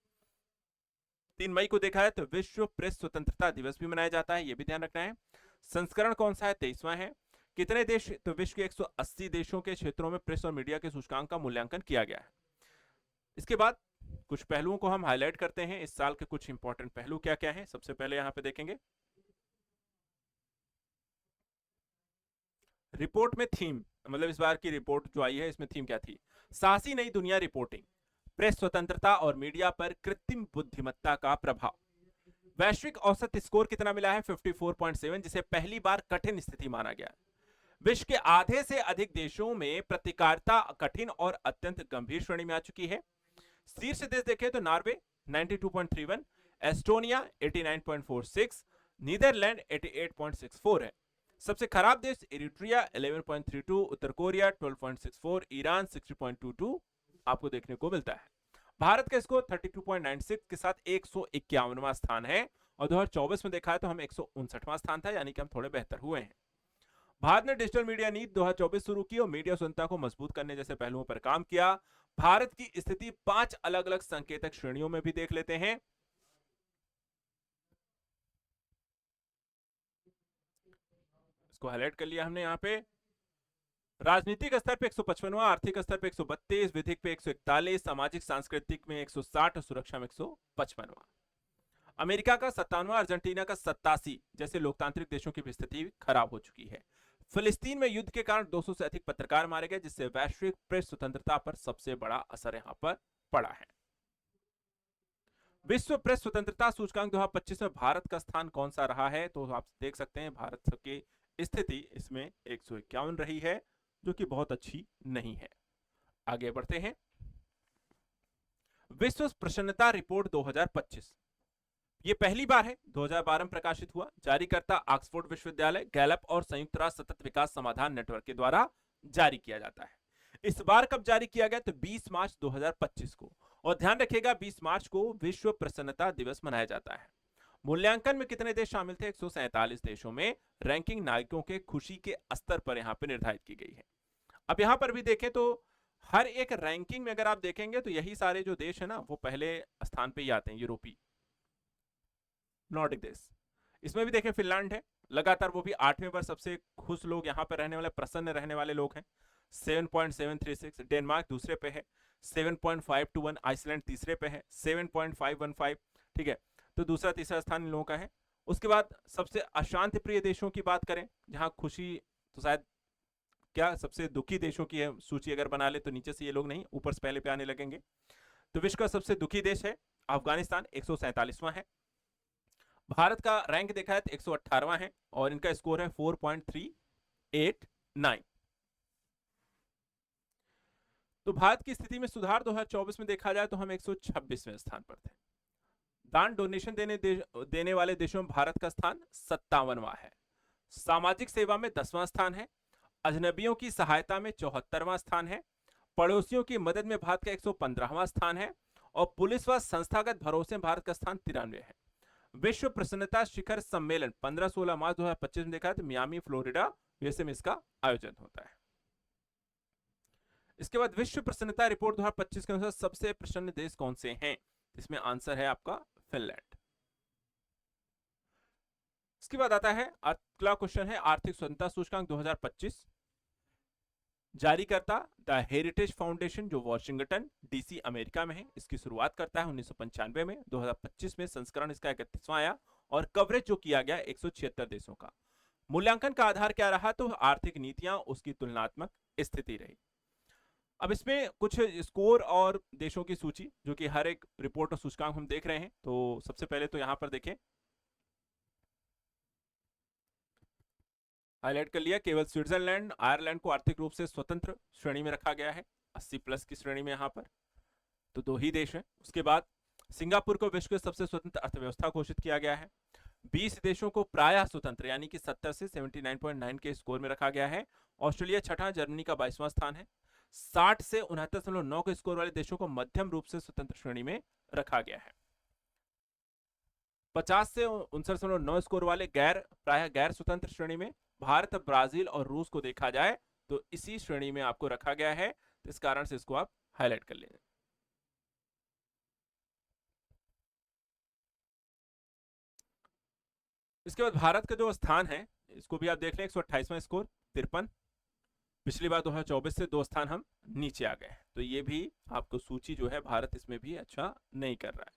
3 मई को देखा है तो विश्व प्रेस स्वतंत्रता दिवस भी मनाया जाता है, यह भी ध्यान रखना है। संस्करण कौन सा है? 23वां है। कितने देश? तो विश्व के 180 देशों के क्षेत्रों में प्रेस और मीडिया के सूचकांक का मूल्यांकन किया गया है। इसके बाद कुछ पहलुओं को हम हाईलाइट करते हैं। इस साल के कुछ इंपॉर्टेंट पहलू क्या क्या हैं, सबसे पहले यहां पे देखेंगे रिपोर्ट में थीम, मतलब इस बार की रिपोर्ट जो आई है इसमें थीम क्या थी? साहसी नई दुनिया रिपोर्टिंग, प्रेस स्वतंत्रता और मीडिया पर कृत्रिम बुद्धिमत्ता का प्रभाव। वैश्विक औसत स्कोर कितना मिला है? 54.7, जिसे पहली बार कठिन स्थिति माना गया। विश्व के आधे से अधिक देशों में पत्रकारिता कठिन और अत्यंत गंभीर श्रेणी में आ चुकी है। शीर्ष देश देखें तो नॉर्वे 92.31, एस्टोनिया 89.46, नीदरलैंड 88.64 है। सबसे खराब देश इरिट्रिया 11.32, उत्तर कोरिया 12.64, ईरान 60.22 आपको देखने को मिलता है। भारत का स्कोर 32.96 के साथ 151वां स्थान है और 2024 में देखा है तो हम 159वां स्थान था, यानी कि हम थोड़े बेहतर हुए हैं। भारत ने डिजिटल मीडिया नीति 2024 शुरू की और मीडिया स्वतंत्रता को मजबूत करने जैसे पहलुओं पर काम किया। भारत की स्थिति 5 अलग अलग संकेतक श्रेणियों में भी देख लेते हैं। इसको हाईलाइट कर लिया हमने यहाँ पे। राजनीतिक स्तर पे 155वां, आर्थिक स्तर पे 132, विधिक पे 141, सामाजिक सांस्कृतिक में 160 और सुरक्षा में 155वां। अमेरिका का 57वां, अर्जेंटीना का 87। जैसे लोकतांत्रिक देशों की स्थिति खराब हो चुकी है। फिलिस्तीन में युद्ध के कारण 200 से अधिक पत्रकार मारे गए, जिससे वैश्विक प्रेस स्वतंत्रता पर सबसे बड़ा असर यहां पर पड़ा है। विश्व प्रेस स्वतंत्रता सूचकांक 2025 में भारत का स्थान कौन सा रहा है? तो आप देख सकते हैं भारत की स्थिति इसमें 151 रही है, जो कि बहुत अच्छी नहीं है। आगे बढ़ते हैं। विश्व प्रसन्नता रिपोर्ट 2025 ये पहली बार है, 2012 में प्रकाशित हुआ। जारीकर्ता ऑक्सफोर्ड विश्वविद्यालय, गैलप और संयुक्त राष्ट्र सतत विकास समाधान नेटवर्क के द्वारा जारी किया जाता है। इस बार कब जारी किया गया? तो 20 मार्च 2025 को। और ध्यान रखिएगा 20 मार्च को विश्व प्रसन्नता दिवस मनाया जाता है। मूल्यांकन में कितने देश शामिल थे? 147 देशों में रैंकिंग नागरिकों के खुशी के स्तर पर यहां पर निर्धारित की गई है। अब यहां पर भी देखें तो हर एक रैंकिंग में अगर आप देखेंगे तो यही सारे जो देश है ना वो पहले स्थान पे ही आते हैं, यूरोपीय नॉर्डिक देश। इसमें भी देखें फिनलैंड है लगातार, वो भी 8वें पर सबसे खुश लोग यहाँ पर रहने वाले, प्रसन्न रहने वाले लोग हैं, 7.736। डेनमार्क दूसरे पे है 7.521। आइसलैंड तीसरे पे है 7.515। ठीक है, तो दूसरा तीसरा स्थान इन लोगों का है। उसके बाद सबसे अशांति प्रिय देशों की बात करें, जहां खुशी तो शायद क्या सबसे दुखी देशों की है सूची अगर बना ले तो नीचे से ये लोग नहीं, ऊपर से पहले पे आने लगेंगे। तो विश्व का सबसे दुखी देश है अफगानिस्तान, 147वां है। भारत का रैंक देखा है तो 118वां है और इनका स्कोर है 4.389। तो भारत की स्थिति में सुधार 2024 में देखा जाए तो हम 126वें स्थान पर थे। दान डोनेशन देने वाले देशों में भारत का स्थान 57वां है। सामाजिक सेवा में 10वां स्थान है। अजनबियों की सहायता में 74वां स्थान है। पड़ोसियों की मदद में भारत का 115वां स्थान है। और पुलिस व संस्थागत भरोसे में भारत का स्थान 93 है। विश्व प्रसन्नता शिखर सम्मेलन 15-16 मार्च 2025 में देखा तो मियामी फ्लोरिडा यूएसए में इसका आयोजन होता है। इसके बाद विश्व प्रसन्नता रिपोर्ट 2025 के अनुसार सबसे प्रसन्न देश कौन से हैं? इसमें आंसर है आपका फिनलैंड। इसके बाद आता है अगला क्वेश्चन है आर्थिक स्वतंत्रता सूचकांक 2025। जारीकर्ता द हेरिटेज फाउंडेशन जो वॉशिंगटन डीसी अमेरिका में है, इसकी शुरुआत करता है 1995 में। 2025 में संस्करण इसका 31वां आया और कवरेज जो किया गया 176 देशों का। मूल्यांकन का आधार क्या रहा? तो आर्थिक नीतियां, उसकी तुलनात्मक स्थिति रही। अब इसमें कुछ स्कोर और देशों की सूची जो कि हर एक रिपोर्ट और सूचकांक हम देख रहे हैं। तो सबसे पहले तो यहां पर देखें, हाईलाइट कर लिया, केवल स्विट्जरलैंड आयरलैंड को आर्थिक रूप से स्वतंत्र श्रेणी में रखा गया है 80+ की श्रेणी में। यहां पर तो 2 ही देश हैं। उसके बाद सिंगापुर को विश्व की सबसे स्वतंत्र अर्थव्यवस्था घोषित किया गया है। 20 देशों को प्रायः स्वतंत्र यानी कि 70 से 79.9 के स्कोर में रखा गया है। ऑस्ट्रेलिया छठा, जर्मनी का 22वां स्थान है। 60 से 69.9 के स्कोर वाले देशों को मध्यम रूप से स्वतंत्र श्रेणी में रखा गया है। 50 से 59.9 स्कोर वाले प्रायः गैर स्वतंत्र श्रेणी में भारत, ब्राजील और रूस को देखा जाए तो इसी श्रेणी में आपको रखा गया है। तो इस कारण से इसको आप हाईलाइट कर लेंगे। इसके बाद भारत का जो स्थान है इसको भी आप देख लें, 128वां स्कोर 53। पिछली बार 2024 से 2 स्थान हम नीचे आ गए। तो ये भी आपको सूची जो है भारत इसमें भी अच्छा नहीं कर रहा है।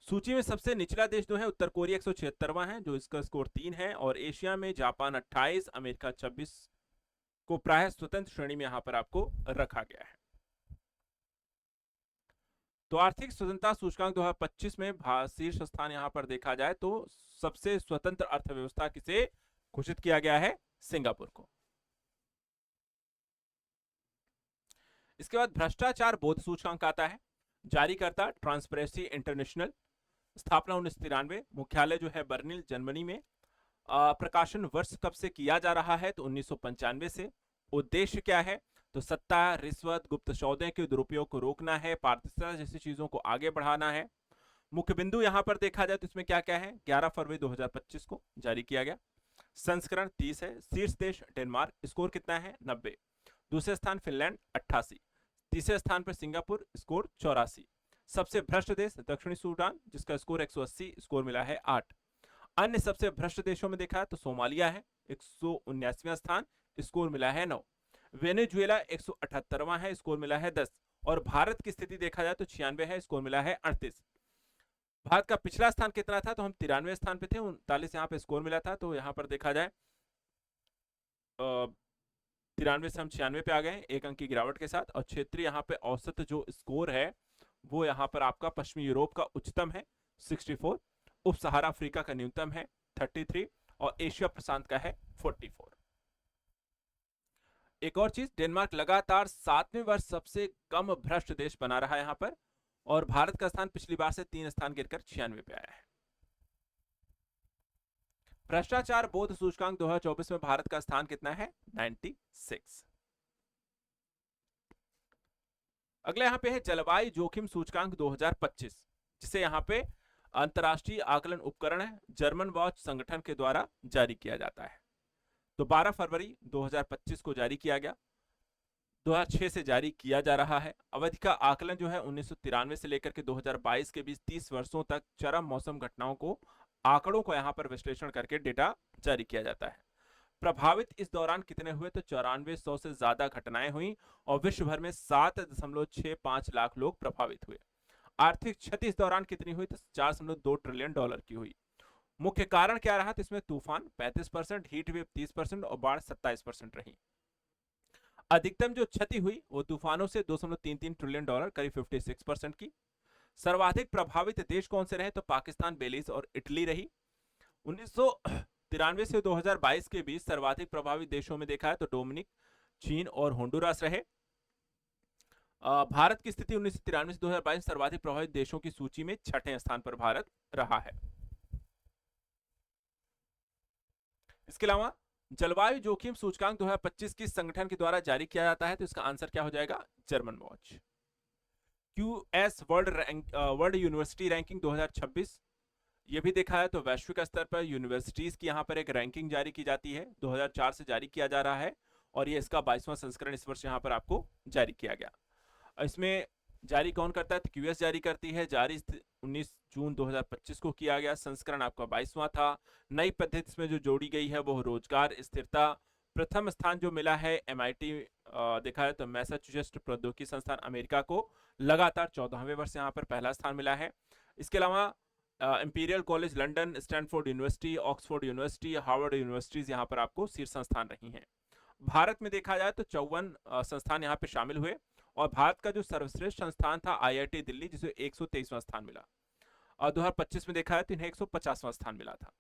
सूची में सबसे निचला देश जो है उत्तर कोरिया 176वां है जो इसका स्कोर 3 है। और एशिया में जापान 28, अमेरिका 26 को प्रायः स्वतंत्र श्रेणी में यहां पर आपको रखा गया है। तो आर्थिक स्वतंत्रता सूचकांक 2025 में शीर्ष स्थान यहां पर देखा जाए तो सबसे स्वतंत्र अर्थव्यवस्था किसे घोषित किया गया है? सिंगापुर को। इसके बाद भ्रष्टाचार बोध सूचकांक आता है। जारीकर्ता ट्रांसपेरेंसी इंटरनेशनल, स्थापना 1993, मुख्यालय जो है बर्लिन जर्मनी में। प्रकाशन वर्ष कब से किया जा रहा है? तो 1995 से। उद्देश्य क्या है? तो सत्ता, रिश्वत, गुप्त सौदे के दुरुपयोग को रोकना है, पारदर्शिता जैसी चीजों को आगे बढ़ाना है। मुख्य बिंदु यहां पर देखा जाए तो इसमें क्या क्या है? 11 फरवरी 2025 को जारी किया गया। संस्करण 30 है। शीर्ष देश डेनमार्क, स्कोर कितना है? 90। दूसरे स्थान फिनलैंड 88। तीसरे स्थान पर सिंगापुर, स्कोर 84। सबसे भ्रष्ट देश दक्षिणी सूडान जिसका स्कोर 180, स्कोर मिला है 8। अन्य सबसे भ्रष्ट देशों में देखा है तो सोमालिया है 179वां स्थान, स्कोर मिला है 9। वेनेजुएला 178वां है, स्कोर मिला है 10। और भारत की स्थिति देखा जाए तो 96 है, स्कोर मिला है 38। भारत का पिछला स्थान कितना था तो हम 93वें स्थान पे थे, 39 यहाँ पे स्कोर मिला था। तो यहाँ पर देखा जाए 93 से हम 96 पे आ गए, एक अंक की गिरावट के साथ। और क्षेत्रीय यहाँ पे औसत जो स्कोर है वो यहाँ पर आपका पश्चिमी यूरोप का उच्चतम है 64, उप सहारा अफ्रीका का न्यूनतम है 33 और एशिया प्रशांत का है 44। एक और चीज, डेनमार्क लगातार 7वें वर्ष सबसे कम भ्रष्ट देश बना रहा है यहाँ पर, और भारत का स्थान पिछली बार से 3 स्थान गिरकर 96 पे आया है। भ्रष्टाचार बोध सूचकांक 2024 में भारत का स्थान कितना है? 96। अगला यहाँ पे है जलवायु जोखिम सूचकांक 2025, जिसे यहाँ पे अंतरराष्ट्रीय आकलन उपकरण है जर्मन वॉच संगठन के द्वारा जारी किया जाता है। तो 12 फरवरी 2025 को जारी किया गया, 2006 से जारी किया जा रहा है। अवधि का आकलन जो है 1993 से लेकर के 2022 के बीच 30 वर्षों तक चरम मौसम घटनाओं को आंकड़ों को यहाँ पर विश्लेषण करके डेटा जारी किया जाता है। प्रभावित इस दौरान कितने हुए तो 9400 से ज्यादा घटनाएं हुई और विश्व भर में 7.65 लाख लोग प्रभावित हुए। आर्थिक क्षति इस दौरान कितनी हुई तो 4.2 ट्रिलियन डॉलर की हुई। मुख्य कारण क्या रहा तो इसमें तूफान 35%, हीट वेव 30% और बाढ़ 27% रही। अधिकतम जो क्षति हुई वो तूफानों से 2.33 ट्रिलियन डॉलर करीब 56% की। सर्वाधिक प्रभावित देश कौन से रहे तो पाकिस्तान, बेलीज और इटली रही। 1993 से 2022 के बीच सर्वाधिक प्रभावित देशों में देखा है तो डोमिनिक, चीन और होंडुरास रहे। भारत की स्थिति 1993 से 2022 सर्वाधिक प्रभावित देशों की सूची में 6ठे स्थान पर भारत रहा है। इसके अलावा जलवायु जोखिम सूचकांक 2025 किस संगठन के द्वारा जारी किया जाता है तो इसका आंसर क्या हो जाएगा? German watch. QS world university ranking 2026, ये भी देखा है तो वैश्विक स्तर पर यूनिवर्सिटीज की यहाँ पर एक रैंकिंग जारी की जाती है, 2004 से जारी किया जा रहा है और ये इसका 22वां संस्करण इस वर्ष यहाँ पर आपको जारी किया गया। इसमें जारी कौन करता है तो क्यूएस जारी करती है। जारी 19 जून 2025 को किया गया, संस्करण आपका 22वां था। नई पद्धति इसमें जो जोड़ी गई है वो रोजगार स्थिरता। प्रथम स्थान जो मिला है एमआईटी देखा है तो मैसाचुसेट्स प्रौद्योगिकी संस्थान अमेरिका को लगातार 14वें वर्ष यहाँ पर पहला स्थान मिला है। इसके अलावा imperial college London, Stanford university, Oxford university, Harvard universities यहाँ पर आपको शीर्ष संस्थान रही हैं। भारत में देखा जाए तो 54 संस्थान यहाँ पे शामिल हुए और भारत का जो सर्वश्रेष्ठ संस्थान था आईआईटी दिल्ली, जिसे 123वां स्थान मिला। और 2025 में देखा है तो इन्हें 150वां स्थान मिला था।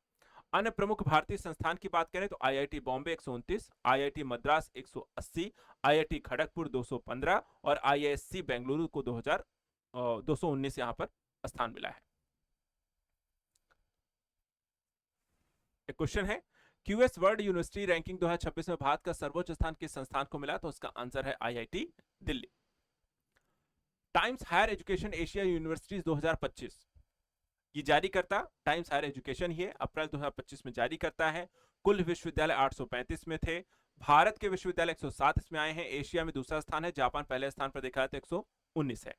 अन्य प्रमुख भारतीय संस्थान की बात करें तो IIT Bombay 129, IIT Madras 180, IIT Kharagpur 215 और आईआईएससी बेंगलुरु को 219 यहाँ पर स्थान मिला है। एक क्वेश्चन है, क्यूएस वर्ल्ड यूनिवर्सिटी रैंकिंग 2026 में भारत का सर्वोच्च स्थान किस संस्थान को मिला तो उसका आंसर है IIT Delhi. Times Higher Education Asia universities 2025, ये जारी करता टाइम्स हायर एजुकेशन ही है, अप्रैल 2025 में जारी करता है। कुल विश्वविद्यालय 835 में थे। भारत के विश्वविद्यालय 107 इसमें आए हैं। एशिया में दूसरा स्थान है, जापान पहले स्थान पर देखा है तो 119 है।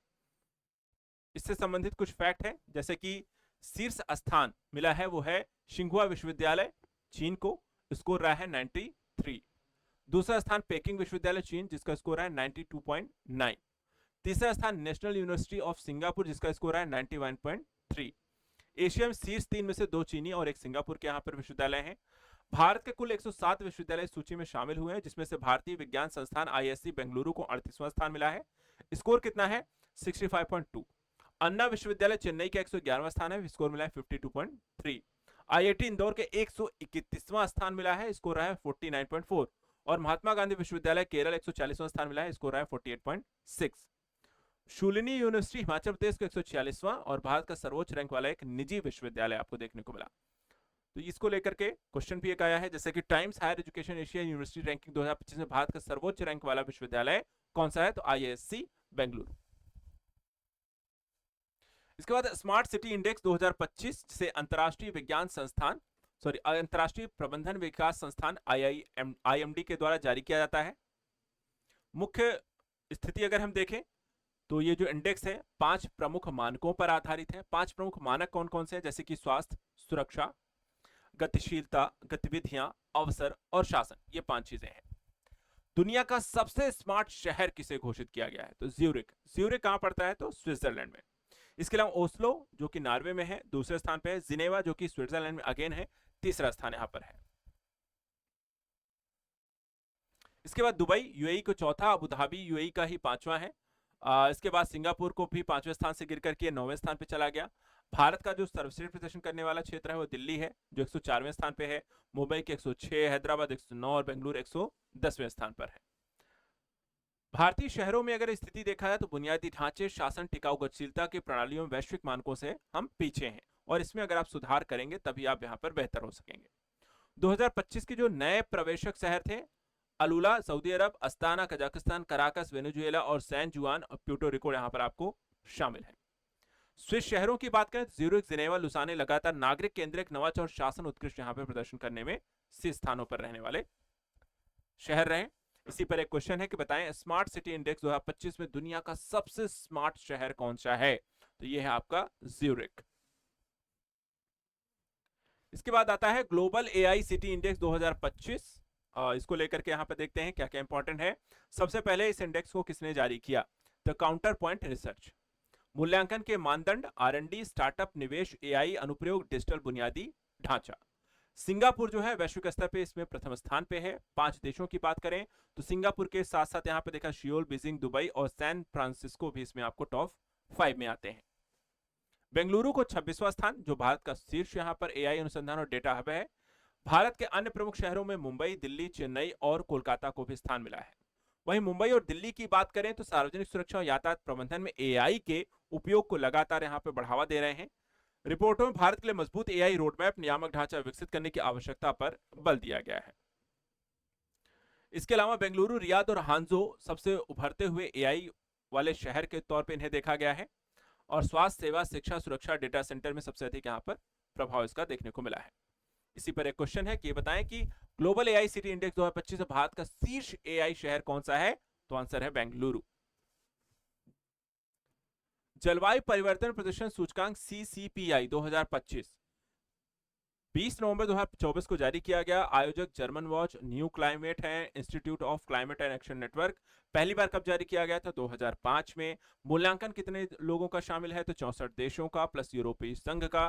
इससे संबंधित कुछ फैक्ट है, जैसे कि शीर्ष स्थान मिला है वो है शिंगुआ विश्वविद्यालय चीन को, स्कोर रहा है 93। दूसरा स्थान पेकिंग विश्वविद्यालय चीन, जिसका स्कोर है 92.9। तीसरा स्थान नेशनल यूनिवर्सिटी ऑफ सिंगापुर, जिसका स्कोर है 91.3। एशिया में शीर्ष 3 में से 2 चीनी और 1 सिंगापुर के यहाँ पर विश्वविद्यालय हैं। भारत के कुल 107 विश्वविद्यालय सूची में शामिल हुए हैं, जिसमें से भारतीय विज्ञान संस्थान आईएससी बेंगलुरु को 38वां स्थान मिला है। स्कोर कितना है? 65.2। अन्ना विश्वविद्यालय चेन्नई का 111वां स्थान है, स्कोर मिला है 52.3। आईआईटी इंदौर के 131वां स्थान मिला है, स्कोर रहा है 49.4। और महात्मा गांधी विश्वविद्यालय केरल 140वां स्थान मिला है, स्कोर रहा है 48.6। शूलिनी यूनिवर्सिटी हिमाचल प्रदेश को 146वां और भारत का सर्वोच्च रैंक वाला एक निजी विश्वविद्यालय आपको देखने को मिला। तो इसको लेकर के क्वेश्चन भी एक आया है, जैसे कि Times Higher Education Asia university ranking 2025 में भारत का सर्वोच्च रैंक वाला विश्वविद्यालय कौन सा है तो आईआईएससी बेंगलुरु। इसके बाद स्मार्ट सिटी इंडेक्स 2025, जिसे अंतरराष्ट्रीय विज्ञान संस्थान अंतरराष्ट्रीय प्रबंधन विकास संस्थान आईएमडी के द्वारा जारी किया जाता है। मुख्य स्थिति अगर हम देखें तो ये जो इंडेक्स है 5 प्रमुख मानकों पर आधारित है। 5 प्रमुख मानक कौन कौन से हैं, जैसे कि स्वास्थ्य, सुरक्षा, गतिशीलता, गतिविधियां, अवसर और शासन, ये 5 चीजें हैं। दुनिया का सबसे स्मार्ट शहर किसे घोषित किया गया है? तो ज्यूरिक। ज्यूरिक कहां पड़ता है? तो स्विट्जरलैंड में। इसके अलावा ओस्लो जो कि नॉर्वे में है, दूसरे स्थान पे है। जिनेवा जो कि स्विट्जरलैंड में अगेन है, तीसरा स्थान यहां पर है। इसके बाद दुबई यूएई को चौथा, अबू धाबी यूएई का ही पांचवा है। इसके बाद सिंगापुर को भी 5वें स्थान से गिर करके 9वें स्थान पे चला गया। भारत का जो सर्वश्रेष्ठ प्रदर्शन करने वाला क्षेत्र है वो दिल्ली है, जो 104वें स्थान पे है। मुंबई के 106, हैदराबाद 109 और बेंगलुरु 110वें स्थान पर है। भारतीय शहरों में अगर स्थिति देखा जाए तो बुनियादी ढांचे, शासन, टिकाऊ गतिशीलता की प्रणालियों में वैश्विक मानकों से हम पीछे हैं, और इसमें अगर आप सुधार करेंगे तभी आप यहाँ पर बेहतर हो सकेंगे। 2025 के जो नए प्रवेशक शहर थे, अलुला सऊदी अरब, अस्ताना कजाकिस्तान, कराकस वेनेजुएला और सैन जुआन प्यूर्टो रिको यहाँ पर आपको शामिल है। स्विस शहरों की बात करें तो ज्यूरिख, जिनेवा, लुसाने लगातार नागरिक केंद्रिक, नवाचार और शासन उत्कृष्ट यहाँ पर प्रदर्शन करने में शीर्ष स्थानों पर रहने वाले शहर रहे। इसी पर एक क्वेश्चन है कि बताएं स्मार्ट सिटी इंडेक्स 2025 में दुनिया का सबसे स्मार्ट शहर कौन सा है? तो यह है आपका ज्यूरिख। इसके बाद आता है ग्लोबल एआई सिटी इंडेक्स 2025। इसको लेकर के यहां पर देखते हैं क्या क्या इंपॉर्टेंट है। सबसे पहले इस इंडेक्स को किसने जारी किया? The counter point research. मूल्यांकन के मानदंड आर&डी, स्टार्टअप, निवेश, एआई अनुप्रयोग, डिजिटल बुनियादी ढांचा। सिंगापुर जो है वैश्विक स्तर पे इसमें प्रथम स्थान पे है। 5 देशों की बात करें तो सिंगापुर के साथ साथ यहां पे देखा सियोल, बीजिंग, दुबई और सैन फ्रांसिस्को भी इसमें आपको टॉप 5 में आते हैं। बेंगलुरु को 26वां स्थान, जो भारत का शीर्ष यहां पर एआई अनुसंधान और डेटा हब है। भारत के अन्य प्रमुख शहरों में मुंबई, दिल्ली, चेन्नई और कोलकाता को भी स्थान मिला है। वहीं मुंबई और दिल्ली की बात करें तो सार्वजनिक सुरक्षा और यातायात प्रबंधन में एआई के उपयोग को लगातार यहां पर बढ़ावा दे रहे हैं। रिपोर्टों में भारत के लिए मजबूत एआई रोडमैप, नियामक ढांचा विकसित करने की आवश्यकता पर बल दिया गया है। इसके अलावा बेंगलुरु, रियाद और हांजो सबसे उभरते हुए एआई वाले शहर के तौर पर इन्हें देखा गया है। और स्वास्थ्य सेवा, शिक्षा, सुरक्षा, डेटा सेंटर में सबसे अधिक यहां पर प्रभाव इसका देखने को मिला है। इसी पर एक क्वेश्चन है कि ये बताएं कि ग्लोबल एआई सिटी इंडेक्स 2025 में भारत का शीर्ष एआई शहर कौन सा है? तो आंसर है बेंगलुरु। जलवायु परिवर्तन प्रदर्शन सूचकांक CCPI 2025 20 नवंबर 2024 को जारी किया गया। आयोजक जर्मन वॉच, न्यू क्लाइमेट है, institute of climate and action network. पहली बार कब जारी किया गया था? 2005 में। मूल्यांकन कितने लोगों का शामिल है? तो 64 देशों का प्लस यूरोपीय संघ का।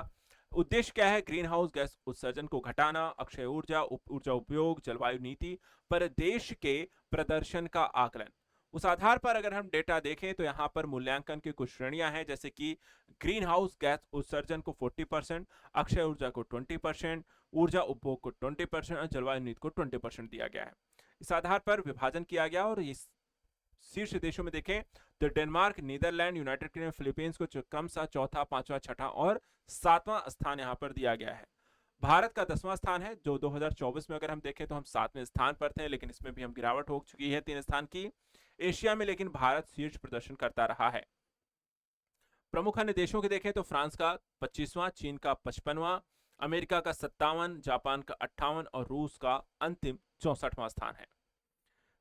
उद्देश्य क्या है? ग्रीन हाउस गैस उत्सर्जन को घटाना, अक्षय ऊर्जा, ऊर्जा उपयोग, जलवायु नीति पर देश के प्रदर्शन का आकलन। उस आधार पर अगर हम डेटा देखें तो यहां पर मूल्यांकन की कुछ श्रेणियां हैं, जैसे कि ग्रीन हाउस गैस उत्सर्जन को 40%, अक्षय ऊर्जा को 20%, ऊर्जा उपभोग को 20% और जलवायु नीति को 20% दिया गया है। इस आधार पर विभाजन किया गया और इस शीर्ष देशों में देखें तो Denmark, Netherlands, United Kingdom, Philippines को क्रम सा चौथा, पांचवा, छठा और 7वां स्थान यहां पर दिया गया है। भारत का 10वां स्थान है, जो 2024 में अगर हम देखें तो हम 7वें स्थान पर थे, लेकिन इसमें भी हम गिरावट हो चुकी है 3 स्थान की। एशिया में लेकिन भारत शीर्ष प्रदर्शन करता रहा है। प्रमुख अन्य देशों के देखें तो फ्रांस का 25वां, चीन का 55वां, अमेरिका का 57, जापान का 58 और रूस का अंतिम 64वां स्थान है।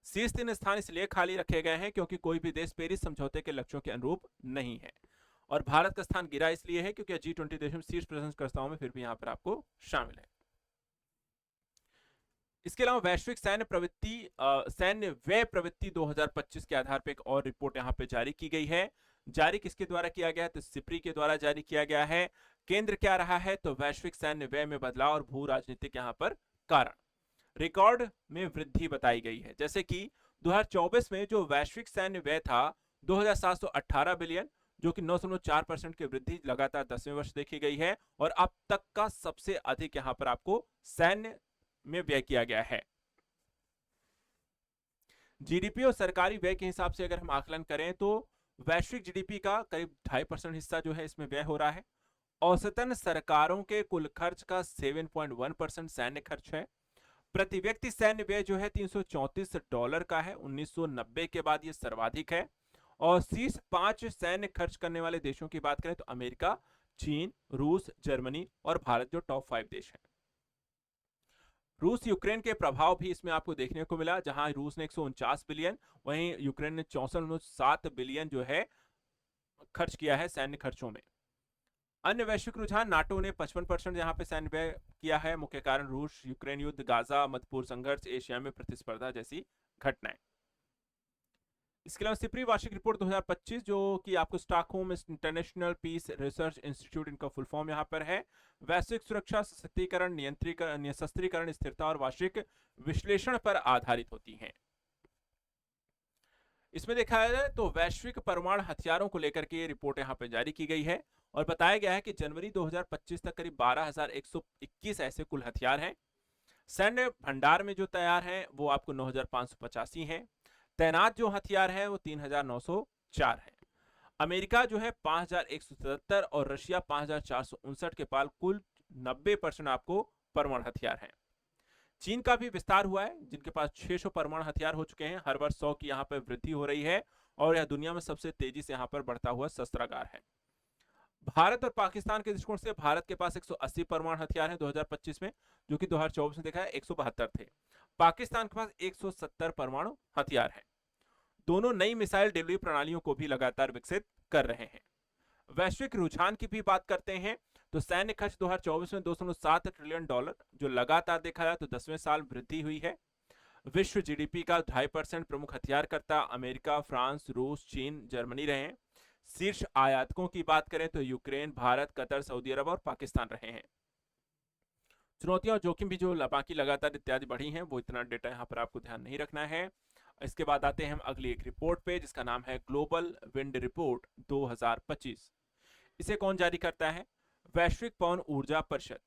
शीर्ष 3 स्थान इसलिए खाली रखे गए हैं क्योंकि कोई भी देश पेरिस समझौते के लक्ष्यों के अनुरूप नहीं है। और भारत का स्थान गिरा इसलिए है क्योंकि G20 देशों में शीर्ष प्रदर्शनकर्ताओं में फिर भी यहां पर आपको शामिल है। इसके अलावा वैश्विक सैन्य व्यय प्रवृत्ति 2025 के आधार पर एक और रिपोर्ट यहां पे जारी की गई है। जारी किसके द्वारा किया गया है? तो सिप्री के द्वारा जारी किया गया है। केंद्र क्या रहा है? तो वैश्विक सैन्य व्यय में बदलाव और भू राजनीतिक यहां पर कारण। रिकॉर्ड में वृद्धि बताई गई है, जैसे कि 2024 में जो वैश्विक सैन्य व्यय था 2718 बिलियन, जो कि 9.4% की वृद्धि लगातार 10वें वर्ष देखी गई है और अब तक का सबसे अधिक यहां पर आपको सैन्य में व्यय किया गया है। जीडीपी और सरकारी व्यय के हिसाब से अगर हम आकलन करें तो वैश्विक जीडीपी का करीब 2.5% हिस्सा जो है इसमें व्यय हो रहा है। औसतन सरकारों के कुल खर्च का 7.1% सैन्य खर्च है। प्रति व्यक्ति सैन्य व्यय जो है $334 का है। 1990 के बाद यह सर्वाधिक है। और शीर्ष 5 सैन्य खर्च करने वाले देशों की बात करें तो अमेरिका, चीन, रूस, जर्मनी और भारत जो टॉप 5 देश हैं। रूस यूक्रेन के प्रभाव भी इसमें आपको देखने को मिला, जहां रूस ने 149 बिलियन, वहीं यूक्रेन ने 64.7 बिलियन जो है खर्च किया है सैन्य खर्चों में। अन्य वैश्विक रुझान, नाटो ने 55% यहाँ पे सैन्य व्यय किया है। मुख्य कारण रूस यूक्रेन युद्ध, गाजा, मध्य पूर्व संघर्ष, एशिया में प्रतिस्पर्धा जैसी घटनाएं। इसके अलावा सिप्री वार्षिक रिपोर्ट 2025 जो कि आपको Stockholm international peace research institute इनका फुल फॉर्म यहाँ पर है। वैश्विक सुरक्षा, सशक्तिकरण, नियंत्रीकरण, स्थिरता और वार्षिक विश्लेषण पर आधारित होती हैं। इसमें देखा जाए तो वैश्विक परमाणु हथियारों को लेकर के ये रिपोर्ट यहाँ पे जारी की गई है और बताया गया है कि जनवरी 2025 तक करीब 12,121 ऐसे कुल हथियार हैं। सैन्य भंडार में जो तैयार है वो आपको 9,585 हैं। तैनात जो हथियार है वो 3,904 है। अमेरिका जो है 5,177 और रशिया 5,459 के पाल कुल 90% आपको परमाणु हथियार हैं। चीन का भी विस्तार हुआ है जिनके पास 600 परमाणु हथियार हो चुके हैं। हर वर्ष 100 की यहाँ पर वृद्धि हो रही है और यह दुनिया में सबसे तेजी से यहाँ पर बढ़ता हुआ शस्त्रागार है। भारत और पाकिस्तान के दृष्टिकोण से भारत के पास 180 परमाणु हथियार हैं 2025 में, जो कि 2024 में देखा है 172 थे। पाकिस्तान के पास 170 परमाणु हथियार हैं। दोनों नई मिसाइल डिलीवरी प्रणालियों को भी लगातार विकसित कर रहे हैं। वैश्विक रुझान की भी बात करते हैं तो सैन्य खर्च 2024 में $207 ट्रिलियन, जो लगातार देखा जाए तो 10वें साल वृद्धि हुई है। विश्व जीडीपी का 2.5% प्रमुख हथियारकर्ता अमेरिका, फ्रांस, रूस, चीन, जर्मनी रहे हैं। शीर्ष आयातकों की बात करें तो यूक्रेन, भारत, कतर, सऊदी अरब और पाकिस्तान रहे हैं। चुनौतियां और जोखिम भी जो बाकी लगातार इत्यादि बढ़ी हैं, वो इतना डेटा यहाँ पर आपको ध्यान नहीं रखना है। इसके बाद आते हैं हम अगली एक रिपोर्ट पे जिसका नाम है ग्लोबल विंड रिपोर्ट 2025। इसे कौन जारी करता है? वैश्विक पवन ऊर्जा परिषद।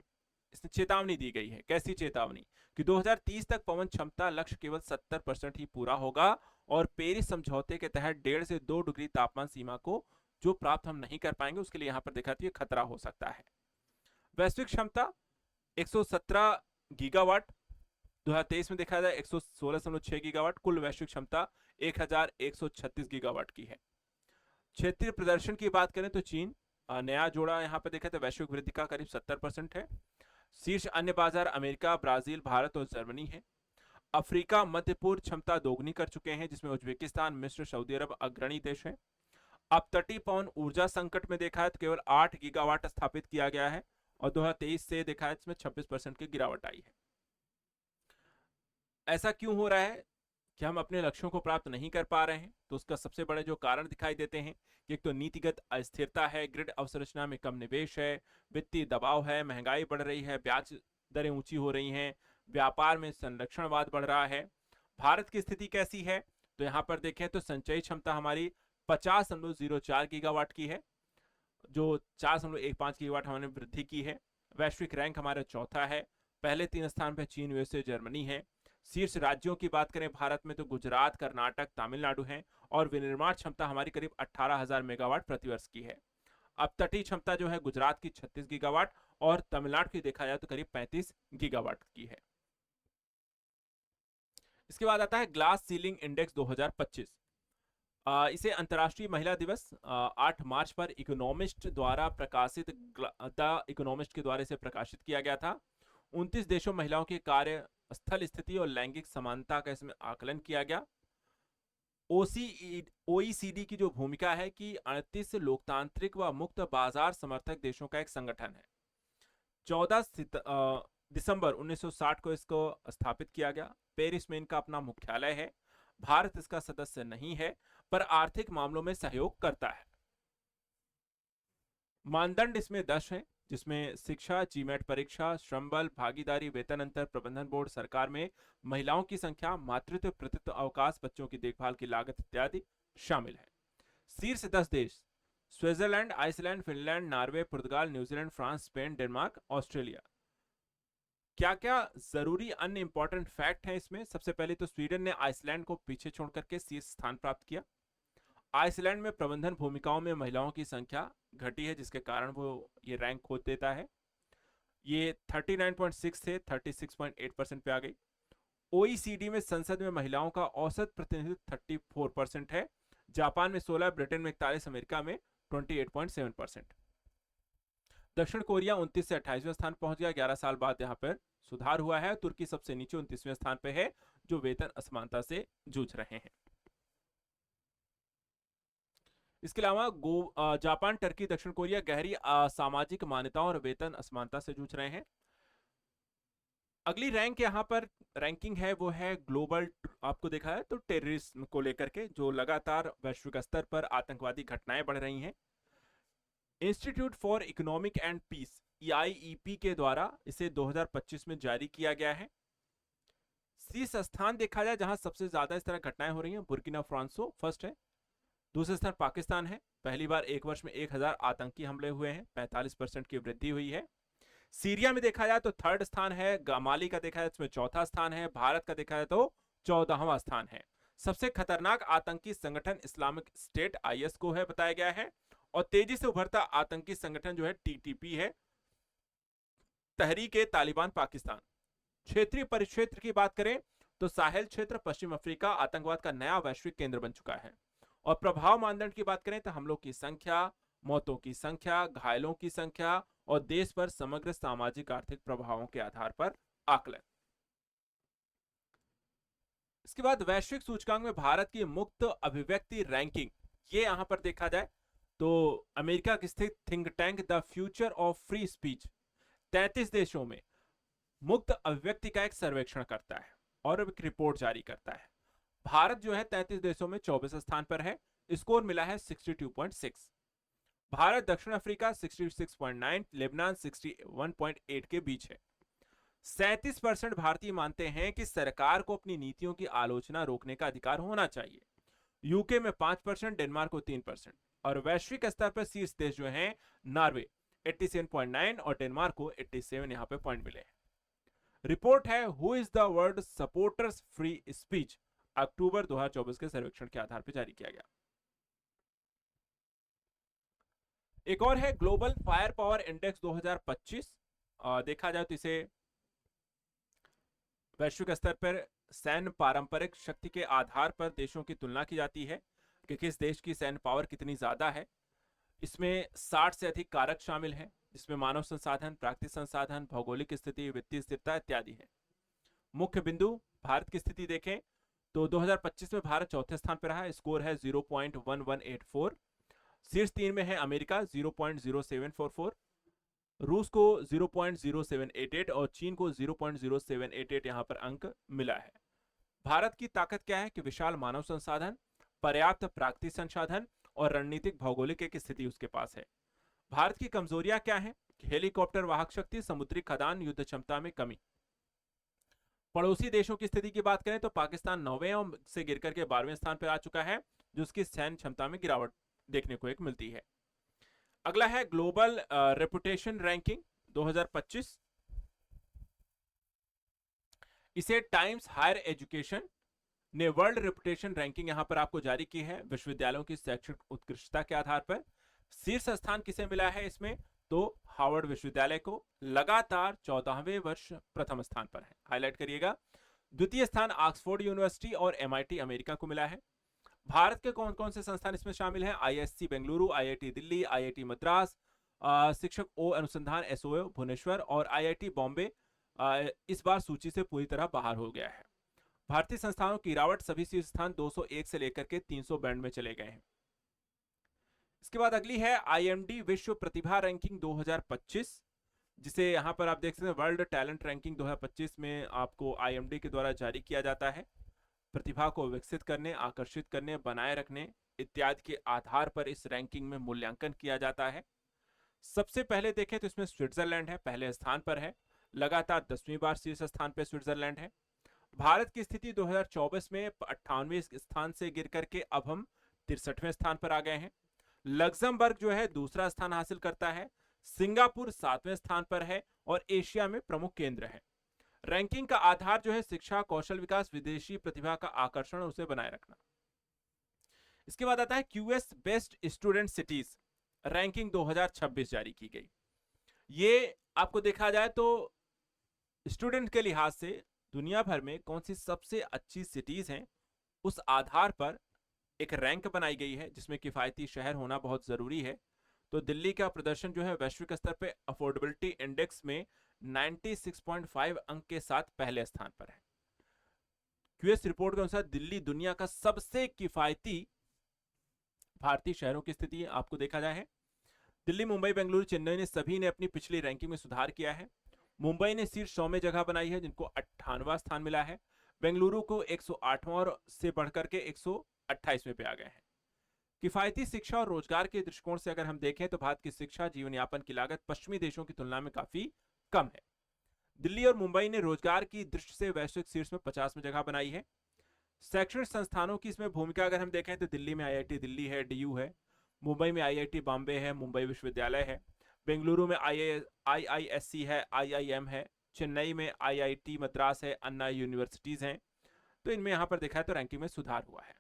इसने चेतावनी दी गई है। कैसी चेतावनी? कि 2030 तक पवन क्षमता लक्ष्य केवल 70% ही पूरा होगा और पेरिस समझौते के तहत 1.5 से 2 डिग्री तापमान सीमा को जो प्राप्त हम नहीं कर पाएंगे उसके लिए यहाँ पर देखा तो ये खतरा हो सकता है। वैश्विक क्षमता 117 गीगावाट, 2023 में देखा जाए 116.6 गीगावाट, कुल वैश्विक क्षमता 1136 गीगावाट की है। क्षेत्रीय प्रदर्शन की बात करें तो चीन नया जोड़ा यहाँ पर देखा तो वैश्विक वृद्धि का करीब 70% है। शीर्ष अन्य बाजार अमेरिका, ब्राजील, भारत और जर्मनी है। अफ्रीका मध्य पूर्व क्षमता दोगुनी कर चुके हैं जिसमें उज्बेकिस्तान, मिस्र, सऊदी अरब अग्रणी देश है। अब तटीय पवन ऊर्जा संकट में देखा है तो केवल 8 गीगावाट स्थापित किया गया है और 2023 से देखा है इसमें 26% की गिरावट आई है। ऐसा क्यों हो रहा है कि हम अपने लक्ष्यों को प्राप्त नहीं कर पा रहे हैं? तो उसका सबसे बड़े जो कारण दिखाई देते हैं कि एक तो नीतिगत अस्थिरता है, ग्रिड अवसंरचना में कम निवेश है, वित्तीय दबाव है, महंगाई बढ़ रही है, ब्याज दरें ऊंची हो रही हैं, व्यापार में संरक्षणवाद बढ़ रहा है। भारत की स्थिति कैसी है? तो यहाँ पर देखें तो संचयी क्षमता हमारी 50.04 गीगावाट की है, जो 4.15 गीगावाट हमने वृद्धि की है। वैश्विक रैंक हमारा चौथा है। पहले 3 स्थान पर चीन, यूएसए, जर्मनी है। शीर्ष राज्यों की बात करें भारत में तो गुजरात, कर्नाटक, तमिलनाडु हैं और विनिर्माण क्षमता हमारी करीब 18,000 मेगावाट प्रतिवर्ष की है। अब तटीय क्षमता जो है गुजरात की 36 गीगावाट और तमिलनाडु की देखा जाए तो करीब 35 गीगावाट की है। इसके बाद आता है ग्लास सीलिंग इंडेक्स 2025। इसे अंतर्राष्ट्रीय महिला दिवस 8 मार्च पर इकोनॉमिस्ट द्वारा प्रकाशित द इकोनॉमिस्ट के द्वारा इसे प्रकाशित किया गया था। 29 देशों महिलाओं के कार्य स्थल स्थिति और लैंगिक समानता का इसमें आकलन किया गया। ओईसीडी की जो भूमिका है कि 38 लोकतांत्रिक व मुक्त बाजार समर्थक देशों का एक संगठन है। 14 दिसंबर 1960 को इसको स्थापित किया गया। पेरिस में इनका अपना मुख्यालय है। भारत इसका सदस्य नहीं है पर आर्थिक मामलों में सहयोग करता है। मानदंड इसमें 10 हैं जिसमें शिक्षा, जीमेट परीक्षा, श्रम बल, भागीदारी, वेतन अंतर, प्रबंधन बोर्ड, सरकार में महिलाओं की संख्या, मातृत्व, पितृत्व अवकाश, बच्चों की देखभाल की लागत इत्यादि शामिल है। शीर्ष 10 देश स्विट्जरलैंड, आइसलैंड, फिनलैंड, नॉर्वे, पुर्तगाल, New Zealand, France, Spain, Denmark, Australia. क्या क्या जरूरी अन्य इंपॉर्टेंट फैक्ट हैं इसमें? सबसे पहले तो स्वीडन ने आइसलैंड को पीछे छोड़ करके शीर्ष स्थान प्राप्त किया। आइसलैंड में प्रबंधन भूमिकाओं में महिलाओं की संख्या घटी है जिसके कारण वो ये रैंक खो देता है। ये 39.6 से 36.8% पे आ गई। ओईसीडी में संसद में महिलाओं का औसत प्रतिनिधित्व 34% है। जापान में 16, ब्रिटेन में 41, अमेरिका में 28.7%। दक्षिण कोरिया 29 से 28वें स्थान पहुंच गया। 11 साल बाद यहां पर सुधार हुआ है। तुर्की सबसे नीचे 29वें स्थान पे है जो वेतन असमानता से जूझ रहे हैं। इसके अलावा जापान, टर्की, दक्षिण कोरिया गहरी सामाजिक मान्यताओं और वेतन असमानता से जूझ रहे हैं। अगली रैंक यहाँ पर रैंकिंग है वो है ग्लोबल, आपको देखा है तो टेररिज्म को लेकर के जो लगातार वैश्विक स्तर पर आतंकवादी घटनाएं बढ़ रही हैं। Institute for economic and peace EIEP के द्वारा इसे 2025 में जारी किया गया है। शीर्ष स्थान देखा जाए जहां सबसे ज्यादा इस तरह घटनाएं हो रही हैं, बुर्किना फासो फर्स्ट है, दूसरे स्थान पाकिस्तान है, पहली बार एक वर्ष में 1000 आतंकी हमले हुए हैं, 45% की वृद्धि हुई है। सीरिया में देखा जाए तो थर्ड स्थान है, माली का देखा जाए इसमें चौथा स्थान है, भारत का देखा जाए तो 14वां स्थान है। सबसे खतरनाक आतंकी संगठन इस्लामिक स्टेट IS को है बताया गया है, और तेजी से उभरता आतंकी संगठन जो है TTP है, तहरीक ए तालिबान पाकिस्तान। क्षेत्रीय परिक्षेत्र की बात करें तो साहेल क्षेत्र पश्चिम अफ्रीका आतंकवाद का नया वैश्विक केंद्र बन चुका है। और प्रभाव मानदंड की बात करें तो हमलों की संख्या, मौतों की संख्या, घायलों की संख्या और देश पर समग्र सामाजिक आर्थिक प्रभावों के आधार पर आकलन। इसके बाद वैश्विक सूचकांक में भारत की मुक्त अभिव्यक्ति रैंकिंग, ये यहां पर देखा जाए तो अमेरिका स्थित think tank the future of free speech 33 देशों में मुक्त अभिव्यक्ति का एक सर्वेक्षण करता है और एक रिपोर्ट जारी करता है। भारत जो है 33 देशों में 24 स्थान पर है, स्कोर मिला है 62.6। भारत दक्षिण अफ्रीका 66.9, लेबनान 61.8 के बीच है। 37% भारतीय मानते हैं कि सरकार को अपनी नीतियों की आलोचना रोकने का अधिकार होना चाहिए। यूके में 5%, डेनमार्क को 3%, और वैश्विक स्तर पर शीर्ष देश जो हैं नॉर्वे 87.9 और डेनमार्क को 87 यहां पे पॉइंट मिले हैं। रिपोर्ट है who is the world supporters free speech, अक्टूबर 2024 के सर्वेक्षण के आधार पर जारी किया गया। एक और है ग्लोबल फायर पावर इंडेक्स 2025। देखा जाए तो इसे वैश्विक स्तर पर सैन्य पारंपरिक शक्ति के आधार पर देशों की तुलना की जाती है कि किस देश की सैन्य पावर कितनी ज्यादा है। इसमें 60 से अधिक कारक शामिल हैं, जिसमें मानव संसाधन, प्राकृतिक संसाधन, भौगोलिक स्थिति, वित्तीय स्थिरता इत्यादि है। मुख्य बिंदु भारत की स्थिति देखें तो 2025 में भारत चौथे स्थान पर रहा, स्कोर है 0.1184। शीर्ष 3 में है अमेरिका 0.0744, रूस को 0.0788 और चीन को 0.0788 यहां पर अंक मिला है। भारत की ताकत क्या है कि विशाल मानव संसाधन, पर्याप्त प्राकृतिक संसाधन और रणनीतिक भौगोलिक एक स्थिति उसके पास है। भारत की कमजोरियां क्या हैं? हेलीकॉप्टर वाहक शक्ति, समुद्री खदान, युद्ध क्षमता में कमी। पड़ोसी देशों की स्थिति की बात करें तो पाकिस्तान 9वें से गिर करके 12वें स्थान पर आ चुका है, जो उसकी सैन्य क्षमता में गिरावट देखने को एक मिलती है। अगला है ग्लोबल रेपुटेशन रैंकिंग 2025। इसे टाइम्स हायर एजुकेशन ने वर्ल्ड रेपुटेशन रैंकिंग यहां पर आपको जारी की है विश्वविद्यालयों की शैक्षिक उत्कृष्टता के आधार पर। शीर्ष स्थान किसे मिला है इसमें? तो हार्वर्ड विश्वविद्यालय को, लगातार 14वें वर्ष प्रथम स्थान पर है, हाईलाइट करिएगा। द्वितीय स्थान ऑक्सफोर्ड यूनिवर्सिटी और MIT अमेरिका को मिला है। भारत के कौन कौन से संस्थान इसमें शामिल हैं? ISC Bengaluru, IIT Delhi, IIT Madras, शिक्षक ओ अनुसंधान SOO भुवनेश्वर और IIT बॉम्बे इस बार सूची से पूरी तरह बाहर हो गया है। भारतीय संस्थानों की गिरावट, सभी शीर्ष स्थान 201 से लेकर के 300 बैंड में चले गए हैं। इसके बाद अगली है IMD विश्व प्रतिभा रैंकिंग 2025, जिसे यहां पर आप देख सकते हैं वर्ल्ड टैलेंट रैंकिंग 2025 में आपको IMD के द्वारा जारी किया जाता है। प्रतिभा को विकसित करने, आकर्षित करने, बनाए रखने इत्यादि के आधार पर इस रैंकिंग में मूल्यांकन किया जाता है। सबसे पहले देखें तो इसमें स्विट्जरलैंड है, पहले स्थान पर है, लगातार 10वीं बार शीर्ष स्थान पर स्विट्जरलैंड है। भारत की स्थिति 2024 में 98वें स्थान से गिर करके अब हम 63वें स्थान पर आ गए हैं। लग्जमबर्ग जो है दूसरा स्थान हासिल करता है, सिंगापुर 7वें स्थान पर है और एशिया में प्रमुख केंद्र है। रैंकिंग का आधार जो है शिक्षा, कौशल विकास, विदेशी प्रतिभा का आकर्षण, उसे बनाए रखना। इसके बाद आता है QS best student cities ranking 2026 जारी की गई। ये आपको देखा जाए तो स्टूडेंट के लिहाज से दुनिया भर में कौन सी सबसे अच्छी सिटीज हैं उस आधार पर एक रैंक बनाई गई है, जिसमें किफायती शहर होना बहुत जरूरी है। तो दिल्ली का प्रदर्शन जो है वैश्विक स्तर पे अफोर्डेबिलिटी इंडेक्स में 96.5 अंक के साथ पहले स्थान पर है। QS रिपोर्ट के अनुसार दिल्ली दुनिया का सबसे किफायती भारतीय शहरों की स्थिति आपको देखा जाए है, दिल्ली, मुंबई, बेंगलुरु, चेन्नई ने सभी ने अपनी पिछली रैंकिंग में सुधार किया है। मुंबई ने शीर्ष 100 में जगह बनाई है, जिनको 98वां स्थान मिला है। बेंगलुरु को 108वां से बढ़कर के 128वें पे आ गए हैं। किफायती शिक्षा और रोजगार के दृष्टिकोण से अगर हम देखें तो भारत की शिक्षा जीवन यापन की लागत पश्चिमी देशों की तुलना में काफी कम है। दिल्ली और मुंबई ने रोजगार की दृष्टि से वैश्विक शीर्ष में 50 में जगह बनाई है। शैक्षणिक संस्थानों की इसमें भूमिका अगर हम देखें तो दिल्ली में आईआईटी दिल्ली है, डीयू है। मुंबई में आईआईटी बॉम्बे है, मुंबई विश्वविद्यालय है। बेंगलुरु में आईआईएससी है, आईआईएम है। चेन्नई में आईआईटी मद्रास है, अन्ना यूनिवर्सिटीज हैं। तो इनमें यहां पर देखा है तो रैंकिंग में सुधार हुआ है।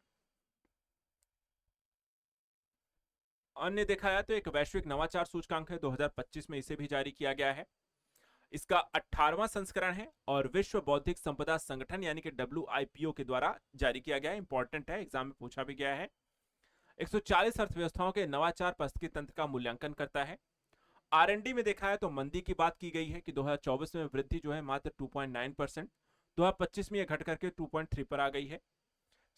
अन्य देखा जाए तो एक वैश्विक नवाचार सूचकांक है, 2025 में इसे भी जारी किया गया है। इसका 18वां संस्करण है और विश्व बौद्धिक संपदा संगठन यानी कि WIPO के द्वारा जारी किया गया है। इंपॉर्टेंट है, एग्जाम में पूछा भी गया है। 140 अर्थव्यवस्थाओं के नवाचार पारिस्थितिकी तंत्र का मूल्यांकन करता है। R&D में देखा है तो मंदी की बात की गई है कि 2024 में वृद्धि जो है मात्र 2.9%, 2025 में यह घट करके 2.3 पर आ गई है।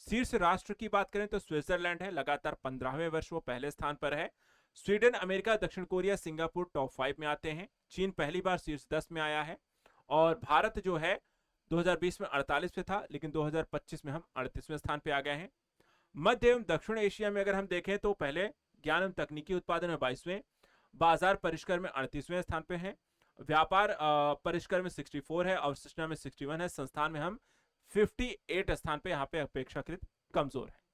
शीर्ष राष्ट्र की बात करें तो स्विट्जरलैंड है, लगातार 15वें वर्ष वो पहले स्थान पर है। स्वीडन, अमेरिका, दक्षिण कोरिया, सिंगापुर टॉप 5 में आते हैं। चीन पहली बार शीर्ष 10 में आया है। और भारत जो है 2020 में 48 पे था, लेकिन 2025 में हम 38वें स्थान पे आ गए हैं। मध्य एवं दक्षिण एशिया में अगर हम देखें तो पहले ज्ञान एवं तकनीकी उत्पादन में 22वें, बाजार परिष्कर में 38वें स्थान पे हैं। व्यापार परिष्कर में 64 है और सूचना में 61 है। संस्थान में हम 58 स्थान पे यहाँ पे अपेक्षाकृत कमजोर है।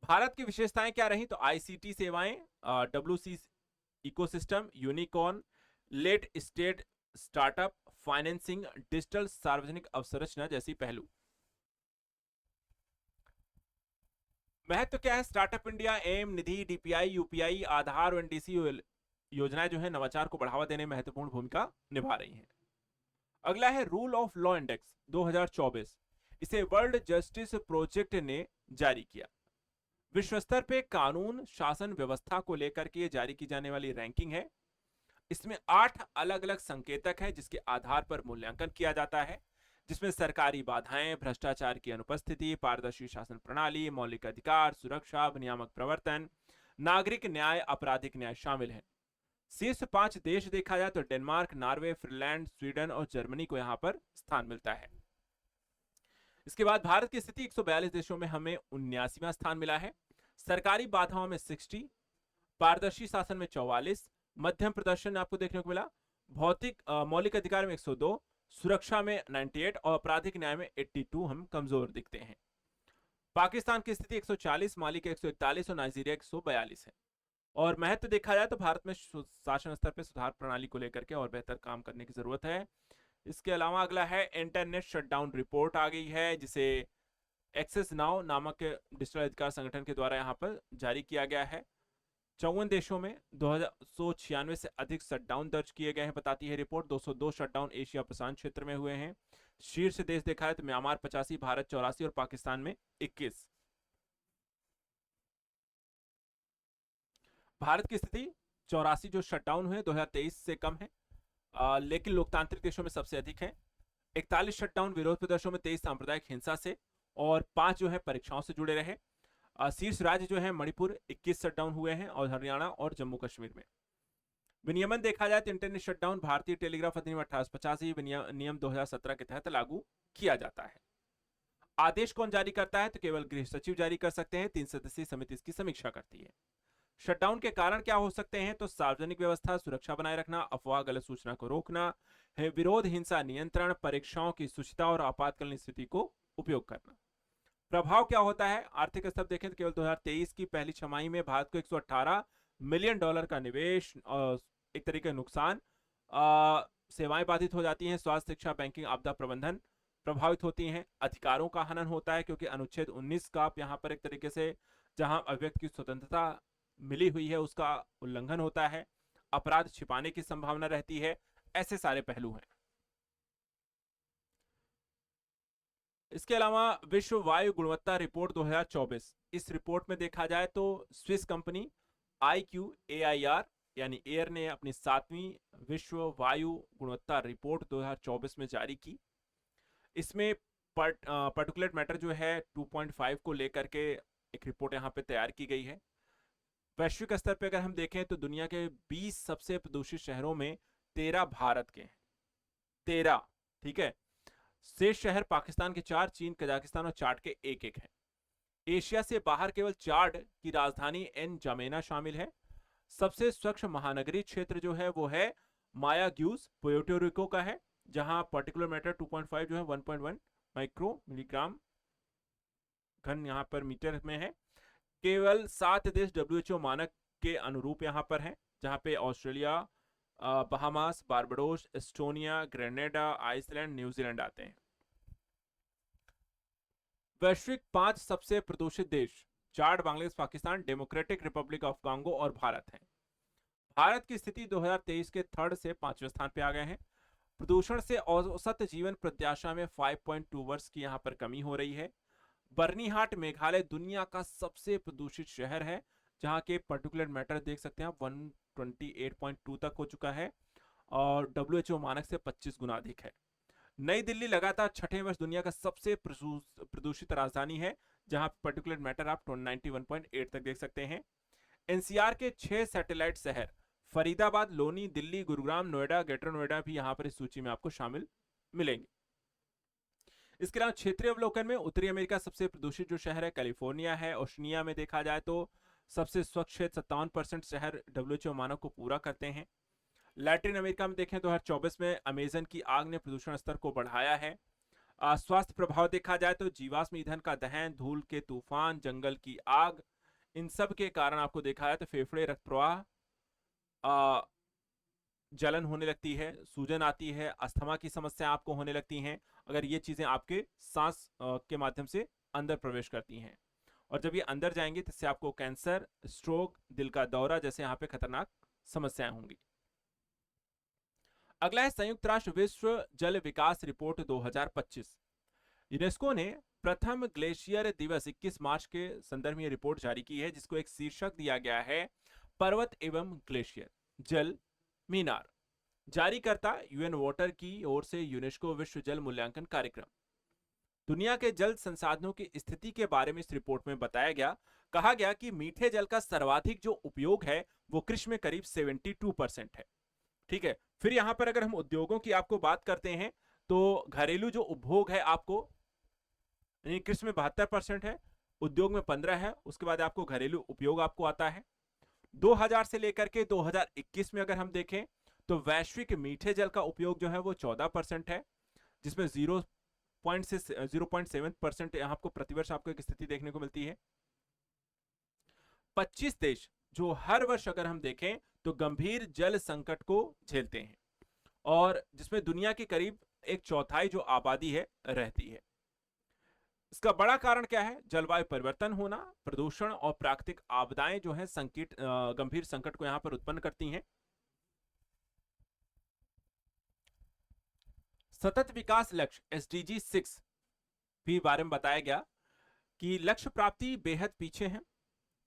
भारत की विशेषताएं क्या रही तो आईसीटी सेवाएं, WC ecosystem, unicorn, late stage startup, financing, digital सार्वजनिक अवसंरचना जैसी पहलू। महत्व क्या है? स्टार्टअप इंडिया, एम, निधि, डीपीआई, यूपीआई, आधार और एनडीसी योजनाएं जो है नवाचार को बढ़ावा देने में महत्वपूर्ण भूमिका निभा रही हैं। अगला है रूल ऑफ लॉ इंडेक्स 2024। इसे वर्ल्ड जस्टिस प्रोजेक्ट ने जारी किया। विश्व स्तर पे कानून शासन व्यवस्था को लेकर के जारी की जाने वाली रैंकिंग है। इसमें 8 अलग अलग संकेतक हैं जिसके आधार पर मूल्यांकन किया जाता है, जिसमें सरकारी बाधाएं, भ्रष्टाचार की अनुपस्थिति, पारदर्शी शासन प्रणाली, मौलिक अधिकार, सुरक्षा, नियामक प्रवर्तन, नागरिक न्याय, आपराधिक न्याय शामिल है। शीर्ष 5 देश देखा जाए तो डेनमार्क, नॉर्वे, फिनलैंड, स्वीडन और जर्मनी को यहां पर स्थान मिलता है। इसके बाद भारत की स्थिति 142 देशों में हमें 79वां स्थान मिला है। सरकारी बाधाओं में 60, पारदर्शी शासन में 44, मध्यम प्रदर्शन आपको देखने को मिला, भौतिक मौलिक अधिकार में 102, सुरक्षा में 98 और आपराधिक न्याय में 82 हम कमजोर दिखते हैं। पाकिस्तान की स्थिति 140, माली के 141 और नाइजीरिया 142 है। और महत्व देखा जाए तो भारत में शासन स्तर पर सुधार प्रणाली को लेकर के और बेहतर काम करने की जरूरत है। इसके अलावा अगला है इंटरनेट शटडाउन रिपोर्ट आ गई है, जिसे एक्सेस नाउ नामक डिजिटल अधिकार संगठन के द्वारा यहाँ पर जारी किया गया है। 54 देशों में 296 से अधिक शटडाउन दर्ज किए गए हैं, बताती है रिपोर्ट। 202 शटडाउन एशिया प्रशांत क्षेत्र में हुए हैं। शीर्ष देश देखा है तो म्यांमार 85, भारत 84 और पाकिस्तान में 21। भारत की स्थिति 84 जो शटडाउन हुए 2023 से कम है, लेकिन लोकतांत्रिक देशों में सबसे अधिक है। 41 शटडाउन विरोध प्रदर्शनों में, 23 सांप्रदायिक हिंसा से और 5 जो है परीक्षाओं से जुड़े रहे। शीर्ष राज्य जो है मणिपुर 21 शटडाउन हुए हैं और हरियाणा और जम्मू कश्मीर में। विनियमन देखा जाए तो इंटरनेट शटडाउन भारतीय टेलीग्राफ अधिनियम 1885 नियम 2017 के तहत लागू किया जाता है। आदेश कौन जारी करता है तो केवल गृह सचिव जारी कर सकते हैं। 3 सदस्यीय समिति इसकी समीक्षा करती है। शटडाउन के कारण क्या हो सकते हैं तो सार्वजनिक व्यवस्था सुरक्षा बनाए रखना, अफवाह गलत सूचना को रोकना है, विरोध हिंसा नियंत्रण, परीक्षाओं की शुचिता और आपातकालीन स्थिति को उपयोग करना। प्रभाव क्या होता है? आर्थिक स्तर देखें तो केवल 2023 की पहली छमाही में भारत को $118 मिलियन का निवेश, एक तरीके नुकसान, सेवाएं बाधित हो जाती हैं, स्वास्थ्य, शिक्षा, बैंकिंग, आपदा प्रबंधन प्रभावित होती हैं, अधिकारों का हनन होता है क्योंकि अनुच्छेद 19 का यहाँ पर एक तरीके से जहां अभिव्यक्ति की स्वतंत्रता मिली हुई है उसका उल्लंघन होता है, अपराध छिपाने की संभावना रहती है। ऐसे सारे पहलू हैं। इसके अलावा विश्व वायु गुणवत्ता रिपोर्ट 2024, इस रिपोर्ट में देखा जाए तो स्विस कंपनी IQAIR यानी एयर ने अपनी 7वीं विश्व वायु गुणवत्ता रिपोर्ट 2024 में जारी की। इसमें पार्टिकुलेट मैटर जो है 2.5 को लेकर के एक रिपोर्ट यहाँ पे तैयार की गई है। वैश्विक स्तर पे अगर हम देखें तो दुनिया के 20 सबसे प्रदूषित शहरों में 13 भारत के हैं, 13, ठीक है। शेष शहर पाकिस्तान के 4, चीन, कजाकिस्तान और चाड के एक है। एशिया से बाहर केवल चाड की राजधानी एन जामेना शामिल है। सबसे स्वच्छ महानगरीय क्षेत्र जो है वो है मायाग्यूज, पुएर्टो रिको का है, जहां पर्टिकुलर मैटर 2.5 जो है 1.1 माइक्रो मिलीग्राम घन यहां पर मीटर में है। केवल 7 देश डब्ल्यूएचओ मानक के अनुरूप यहां पर हैं, जहां पे Australia, Bahamas, Barbados, Estonia, Grenada, Iceland, New Zealand आते हैं। वैश्विक 5 सबसे प्रदूषित देश Chad, Bangladesh, Pakistan, Democratic Republic of Congo और भारत हैं। भारत की स्थिति 2023 के 3rd से 5वें स्थान पे आ गए हैं। प्रदूषण से औसत जीवन प्रत्याशा में 5.2 वर्ष की यहां पर कमी हो रही है। बर्नीहाट मेघालय दुनिया का सबसे प्रदूषित शहर है, जहां के पर्टिकुलर मैटर देख सकते हैं आप 128.2 तक हो चुका है और डब्ल्यूएचओ मानक से 25 गुना अधिक है। नई दिल्ली लगातार 6ठे वर्ष दुनिया का सबसे प्रदूषित राजधानी है, जहां पर्टिकुलर मैटर आप 91.8 तक देख सकते हैं। एनसीआर के 6 सैटेलाइट शहर फरीदाबाद, लोनी, दिल्ली, गुरुग्राम, नोएडा, ग्रेटर नोएडा भी यहां पर इस सूची में आपको शामिल मिलेंगे। इसके अलावा क्षेत्रीय अवलोकन में उत्तरी अमेरिका सबसे प्रदूषित जो शहर है कैलिफोर्निया है। ओशनिया में देखा जाए तो सबसे स्वच्छ क्षेत्र 57% शहर डब्ल्यूएचओ मानक को पूरा करते हैं। लैटिन अमेरिका में देखें तो 2024 में अमेजन की आग ने प्रदूषण स्तर को बढ़ाया है। स्वास्थ्य प्रभाव देखा जाए तो जीवाश्म ईंधन का दहन, धूल के तूफान, जंगल की आग, इन सब के कारण आपको देखा जाए तो फेफड़े, रक्त प्रवाह, जलन होने लगती है, सूजन आती है, अस्थमा की समस्या आपको होने लगती हैं अगर ये चीजें आपके सांस के माध्यम से अंदर प्रवेश करती हैं। और जब ये अंदर जाएंगे तो इससे आपको कैंसर, स्ट्रोक, दिल का दौरा जैसे यहाँ पे खतरनाक समस्याएं होंगी। अगला है संयुक्त राष्ट्र विश्व जल विकास रिपोर्ट 2025। यूनेस्को ने प्रथम ग्लेशियर दिवस 21 मार्च के संदर्भ में रिपोर्ट जारी की है, जिसको एक शीर्षक दिया गया है पर्वत एवं ग्लेशियर जल मीनार। जारीकर्ता यूएन वाटर की ओर से यूनेस्को विश्व जल मूल्यांकन कार्यक्रम। दुनिया के जल संसाधनों की स्थिति के बारे में इस रिपोर्ट में बताया गया। कहा गया कि मीठे जल का सर्वाधिक जो उपयोग है वो कृषि में करीब 72% है, ठीक है। फिर यहां पर अगर हम उद्योगों की आपको बात करते हैं तो घरेलू जो उपभोग है आपको कृषि में 72% है, उद्योग में 15 है, उसके बाद आपको घरेलू उपयोग आपको आता है। 2000 से लेकर के 2021 में अगर हम देखें तो वैश्विक मीठे जल का उपयोग जो है वो 14% है, जिसमें 0.7% यहां आपको प्रतिवर्ष आपको एक स्थिति देखने को मिलती है। 25 देश जो हर वर्ष अगर हम देखें तो गंभीर जल संकट को झेलते हैं और जिसमें दुनिया की करीब 1/4 जो आबादी है रहती है। इसका बड़ा कारण क्या है? जलवायु परिवर्तन होना, प्रदूषण और प्राकृतिक आपदाएं जो है गंभीर संकट को यहां पर उत्पन्न करती हैं। सतत विकास लक्ष्य SDG 6 भी बारे में बताया गया कि लक्ष्य प्राप्ति बेहद पीछे है।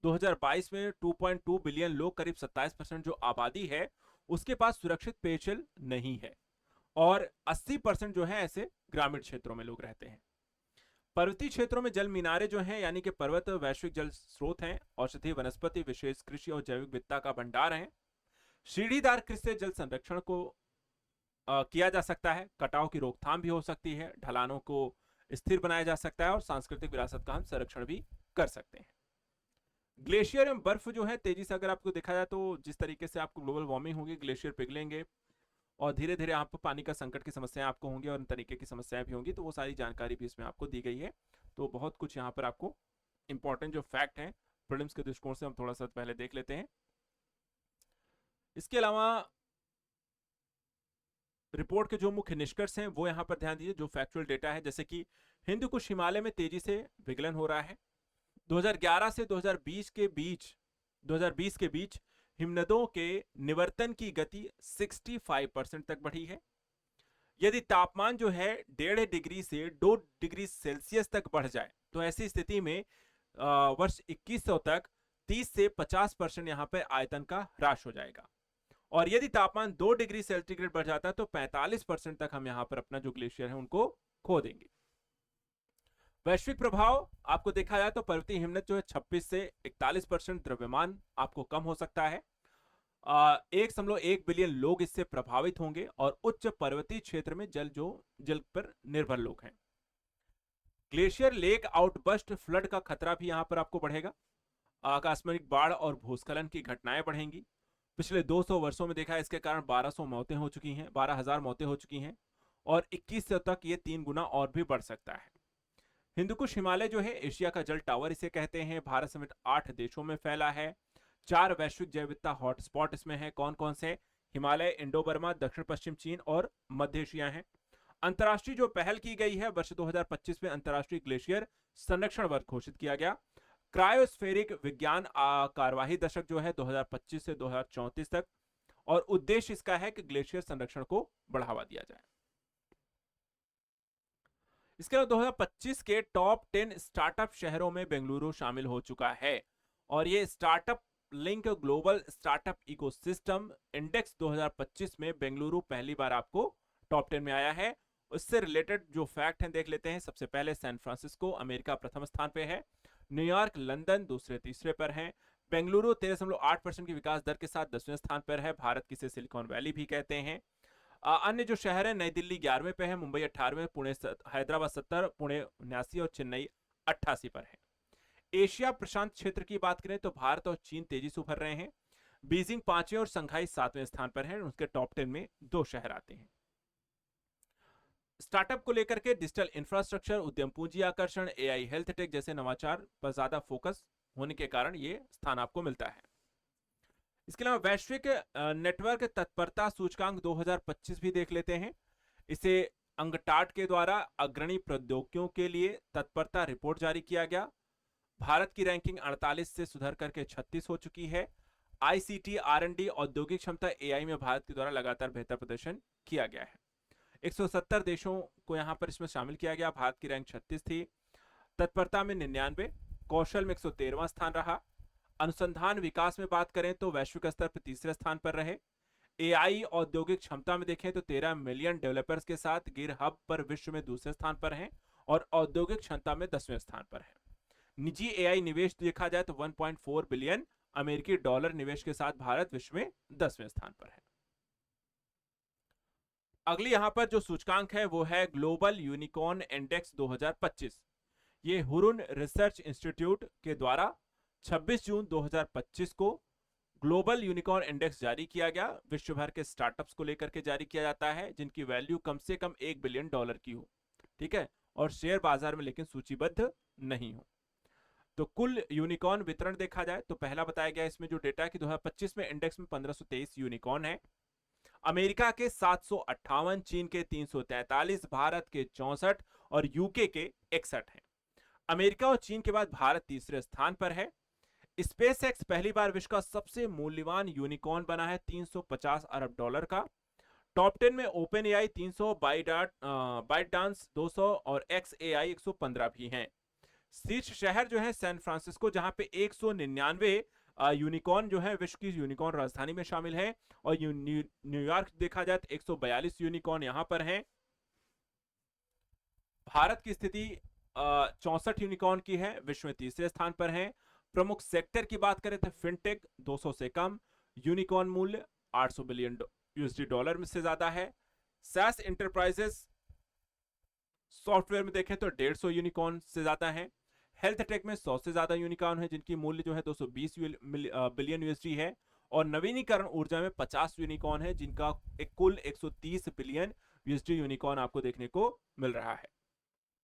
2022 में 2.2 बिलियन लोग, करीब 27% जो आबादी है उसके पास सुरक्षित पेयजल नहीं है और 80% जो है ऐसे ग्रामीण क्षेत्रों में लोग रहते हैं। पर्वतीय क्षेत्रों में जल मीनारे जो हैं यानी कि पर्वत वैश्विक जल स्रोत हैं, औषधीय वनस्पति, विशेष कृषि और जैविक विविधता का भंडार है। सीढ़ीदार कृषि से जल संरक्षण को किया जा सकता है, कटाव की रोकथाम भी हो सकती है, ढलानों को स्थिर बनाया जा सकता है और सांस्कृतिक विरासत का हम संरक्षण भी कर सकते हैं। ग्लेशियर एवं बर्फ जो है तेजी से अगर आपको देखा जाए तो जिस तरीके से आपको ग्लोबल वार्मिंग होगी, ग्लेशियर पिघलेंगे और धीरे धीरे आपको पानी का संकट की समस्याएं आपको होंगी और इन तरीके की समस्याएं भी होंगी, तो वो सारी जानकारी भी इसमें आपको दी गई है। तो बहुत कुछ यहाँ पर आपको इंपॉर्टेंट जो फैक्ट हैं प्रीलिम्स के दृष्टिकोण से हम थोड़ा सा पहले देख लेते हैं। इसके अलावा रिपोर्ट के जो मुख्य निष्कर्ष हैं वो यहाँ पर ध्यान दीजिए, जो फैक्चुअल डेटा है, जैसे कि हिंदू कुश हिमालय में तेजी से विगलन हो रहा है। 2011 से 2020 के बीच हिमनदों के निवर्तन की गति 65% तक बढ़ी है। यदि तापमान जो है 1.5 डिग्री से 2 डिग्री सेल्सियस तक बढ़ जाए तो ऐसी स्थिति में वर्ष 2100 तक 30 से 50% यहाँ पर आयतन का ह्रास हो जाएगा और यदि तापमान 2 डिग्री सेंटीग्रेड बढ़ जाता है तो 45% तक हम यहाँ पर अपना जो ग्लेशियर है उनको खो देंगे। वैश्विक प्रभाव आपको देखा जाए तो पर्वतीय हिमनद जो है 26 से 41% द्रव्यमान आपको कम हो सकता है। 1.1 बिलियन लोग इससे प्रभावित होंगे और उच्च पर्वतीय क्षेत्र में जल पर निर्भर लोग हैं। ग्लेशियर लेक आउटबस्ट फ्लड का खतरा भी यहां पर आपको बढ़ेगा। आकस्मिक बाढ़ और भूस्खलन की घटनाएं बढ़ेंगी। पिछले 200 वर्षों में देखा है इसके कारण 1200 मौतें हो चुकी हैं, 12,000 मौतें हो चुकी हैं और 2100 तक ये 3 गुना और भी बढ़ सकता है। हिंदुकुश हिमालय जो है एशिया का जल टावर इसे कहते हैं, भारत समेत 8 देशों में फैला है। 4 वैश्विक जैव विविधता हॉटस्पॉट इसमें है। कौन कौन से? हिमालय, इंडो बर्मा, दक्षिण पश्चिम चीन और मध्य एशिया है। अंतर्राष्ट्रीय जो पहल की गई है, वर्ष 2025 में अंतर्राष्ट्रीय ग्लेशियर संरक्षण वर्ष घोषित किया गया। क्रायोस्फेरिक विज्ञान कार्यवाही दशक जो है 2025 से 2034 तक, और उद्देश्य इसका है कि ग्लेशियर संरक्षण को बढ़ावा दिया जाए। इसके अलावा 2025 के टॉप 10 स्टार्टअप शहरों में बेंगलुरु शामिल हो चुका है और ये startup link global startup ecosystem index 2025 में बेंगलुरु पहली बार आपको टॉप 10 में आया है। उससे रिलेटेड जो फैक्ट हैं देख लेते हैं। सबसे पहले सैन फ्रांसिस्को अमेरिका प्रथम स्थान पे है, न्यूयॉर्क लंदन दूसरे तीसरे पर हैं, बेंगलुरु 13.8% की विकास दर के साथ 10वें स्थान पर है। भारत की इसे सिलिकॉन वैली भी कहते हैं। अन्य जो शहर है, नई दिल्ली 11वें पे है, मुंबई 18वें, पुणे हैदराबाद 70, पुणे 79 और चेन्नई 88 पर है। एशिया प्रशांत क्षेत्र की बात करें तो भारत और चीन तेजी से उभर रहे हैं। बीजिंग 5वें और शंघाई 7वें स्थान पर है। उसके टॉप 10 में 2 शहर आते हैं। स्टार्टअप को लेकर के डिजिटल इंफ्रास्ट्रक्चर, उद्यम पूंजी आकर्षण, एआई, हेल्थ टेक जैसे नवाचार पर ज्यादा फोकस होने के कारण ये स्थान आपको मिलता है। इसके अलावा वैश्विक नेटवर्क तत्परता सूचकांक 2025 भी देख लेते हैं। इसे अंगटाट के द्वारा अग्रणी प्रौद्योगिकियों के लिए तत्परता रिपोर्ट जारी किया गया। भारत की रैंकिंग 48 से सुधर करके 36 हो चुकी है। आईसीटी, आर&डी, औद्योगिक क्षमता, एआई में भारत के द्वारा लगातार बेहतर प्रदर्शन किया गया है। 170 देशों को यहां पर इसमें शामिल किया गया। भारत की रैंक 36 थी। तत्परता में 99, कौशल में 113वां स्थान रहा। अनुसंधान विकास में बात करें तो वैश्विक स्तर पर तीसरे स्थान पर रहे। एआई औद्योगिक क्षमता में देखें तो 13 मिलियन डेवलपर्स के साथ गिर हब पर विश्व में दूसरे स्थान पर हैं और औद्योगिक क्षमता में 10वें स्थान पर है। निजी एआई निवेश देखा जाए तो 1.4 बिलियन अमेरिकी डॉलर निवेश के साथ भारत विश्व में 10वें स्थान पर है। अगली यहां पर जो सूचकांक है वो है ग्लोबल यूनिकॉर्न इंडेक्स 2025। ये हुरुन रिसर्च इंस्टीट्यूट के द्वारा 26 जून 2025 को ग्लोबल यूनिकॉर्न इंडेक्स जारी किया गया। विश्व भर के स्टार्टअप्स को लेकर के जारी किया जाता है जिनकी वैल्यू कम से कम $1 बिलियन की हो, ठीक है, और शेयर बाजार में लेकिन सूचीबद्ध नहीं हो। तो कुल यूनिकॉर्न वितरण देखा जाए तो पहला बताया गया इसमें जो डेटा है कि 2025 में इंडेक्स में 1523 यूनिकॉर्न है। अमेरिका के 758, चीन के 343, भारत के 64 और यूके के 61 हैं। अमेरिका और चीन के बाद भारत तीसरे स्थान पर है। स्पेस एक्स पहली बार विश्व का सबसे मूल्यवान यूनिकॉर्न बना है, $350 अरब का। टॉप 10 में ओपन एआई 300, बाइटडांस 200 और एक्स एआई 115 भी हैं। शीर्ष शहर जो है सैन फ्रांसिस्को, जहां पे 199 यूनिकॉर्न जो है विश्व की यूनिकॉर्न राजधानी में शामिल है, और न्यूयॉर्क देखा जाए तो 142 यूनिकॉर्न यहां पर हैं। भारत की स्थिति 64 यूनिकॉर्न की है, विश्व में तीसरे स्थान पर है। प्रमुख सेक्टर की बात करें तो फिनटेक 200 से कम, यूनिकॉर्न मूल्य 800 बिलियन यूएसडी डॉलर में से ज्यादा है। सैस इंटरप्राइजेस सॉफ्टवेयर में देखें तो 150 यूनिकॉर्न से ज्यादा है। हेल्थ टेक में 100 से ज्यादा यूनिकॉर्न है जिनकी मूल्य जो है 220 बिलियन यूएसडी है, और नवीनीकरण ऊर्जा में 50 यूनिकॉर्न है जिनका एक कुल 130 बिलियन यूएसडी यूनिकॉर्न आपको देखने को मिल रहा है।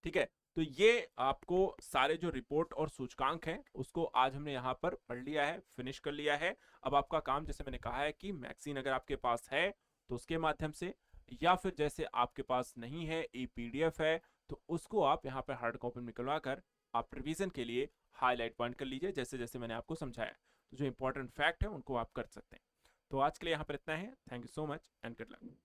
ठीक है, तो ये आपको सारे जो रिपोर्ट और सूचकांक हैं उसको आज हमने यहाँ पर पढ़ लिया है, फिनिश कर लिया है। अब आपका काम, जैसे मैंने कहा है कि मैगजीन अगर आपके पास है तो उसके माध्यम से, या फिर जैसे आपके पास नहीं है, ई पीडीएफ है, तो उसको आप यहाँ पर हार्ड कॉपी में निकलवा कर आप रिवीजन के लिए हाईलाइट पॉइंट कर लीजिए, जैसे जैसे मैंने आपको समझाया। तो जो इंपॉर्टेंट फैक्ट है उनको आप कर सकते हैं। तो आज के लिए यहाँ पर इतना है। Thank you so much and good luck.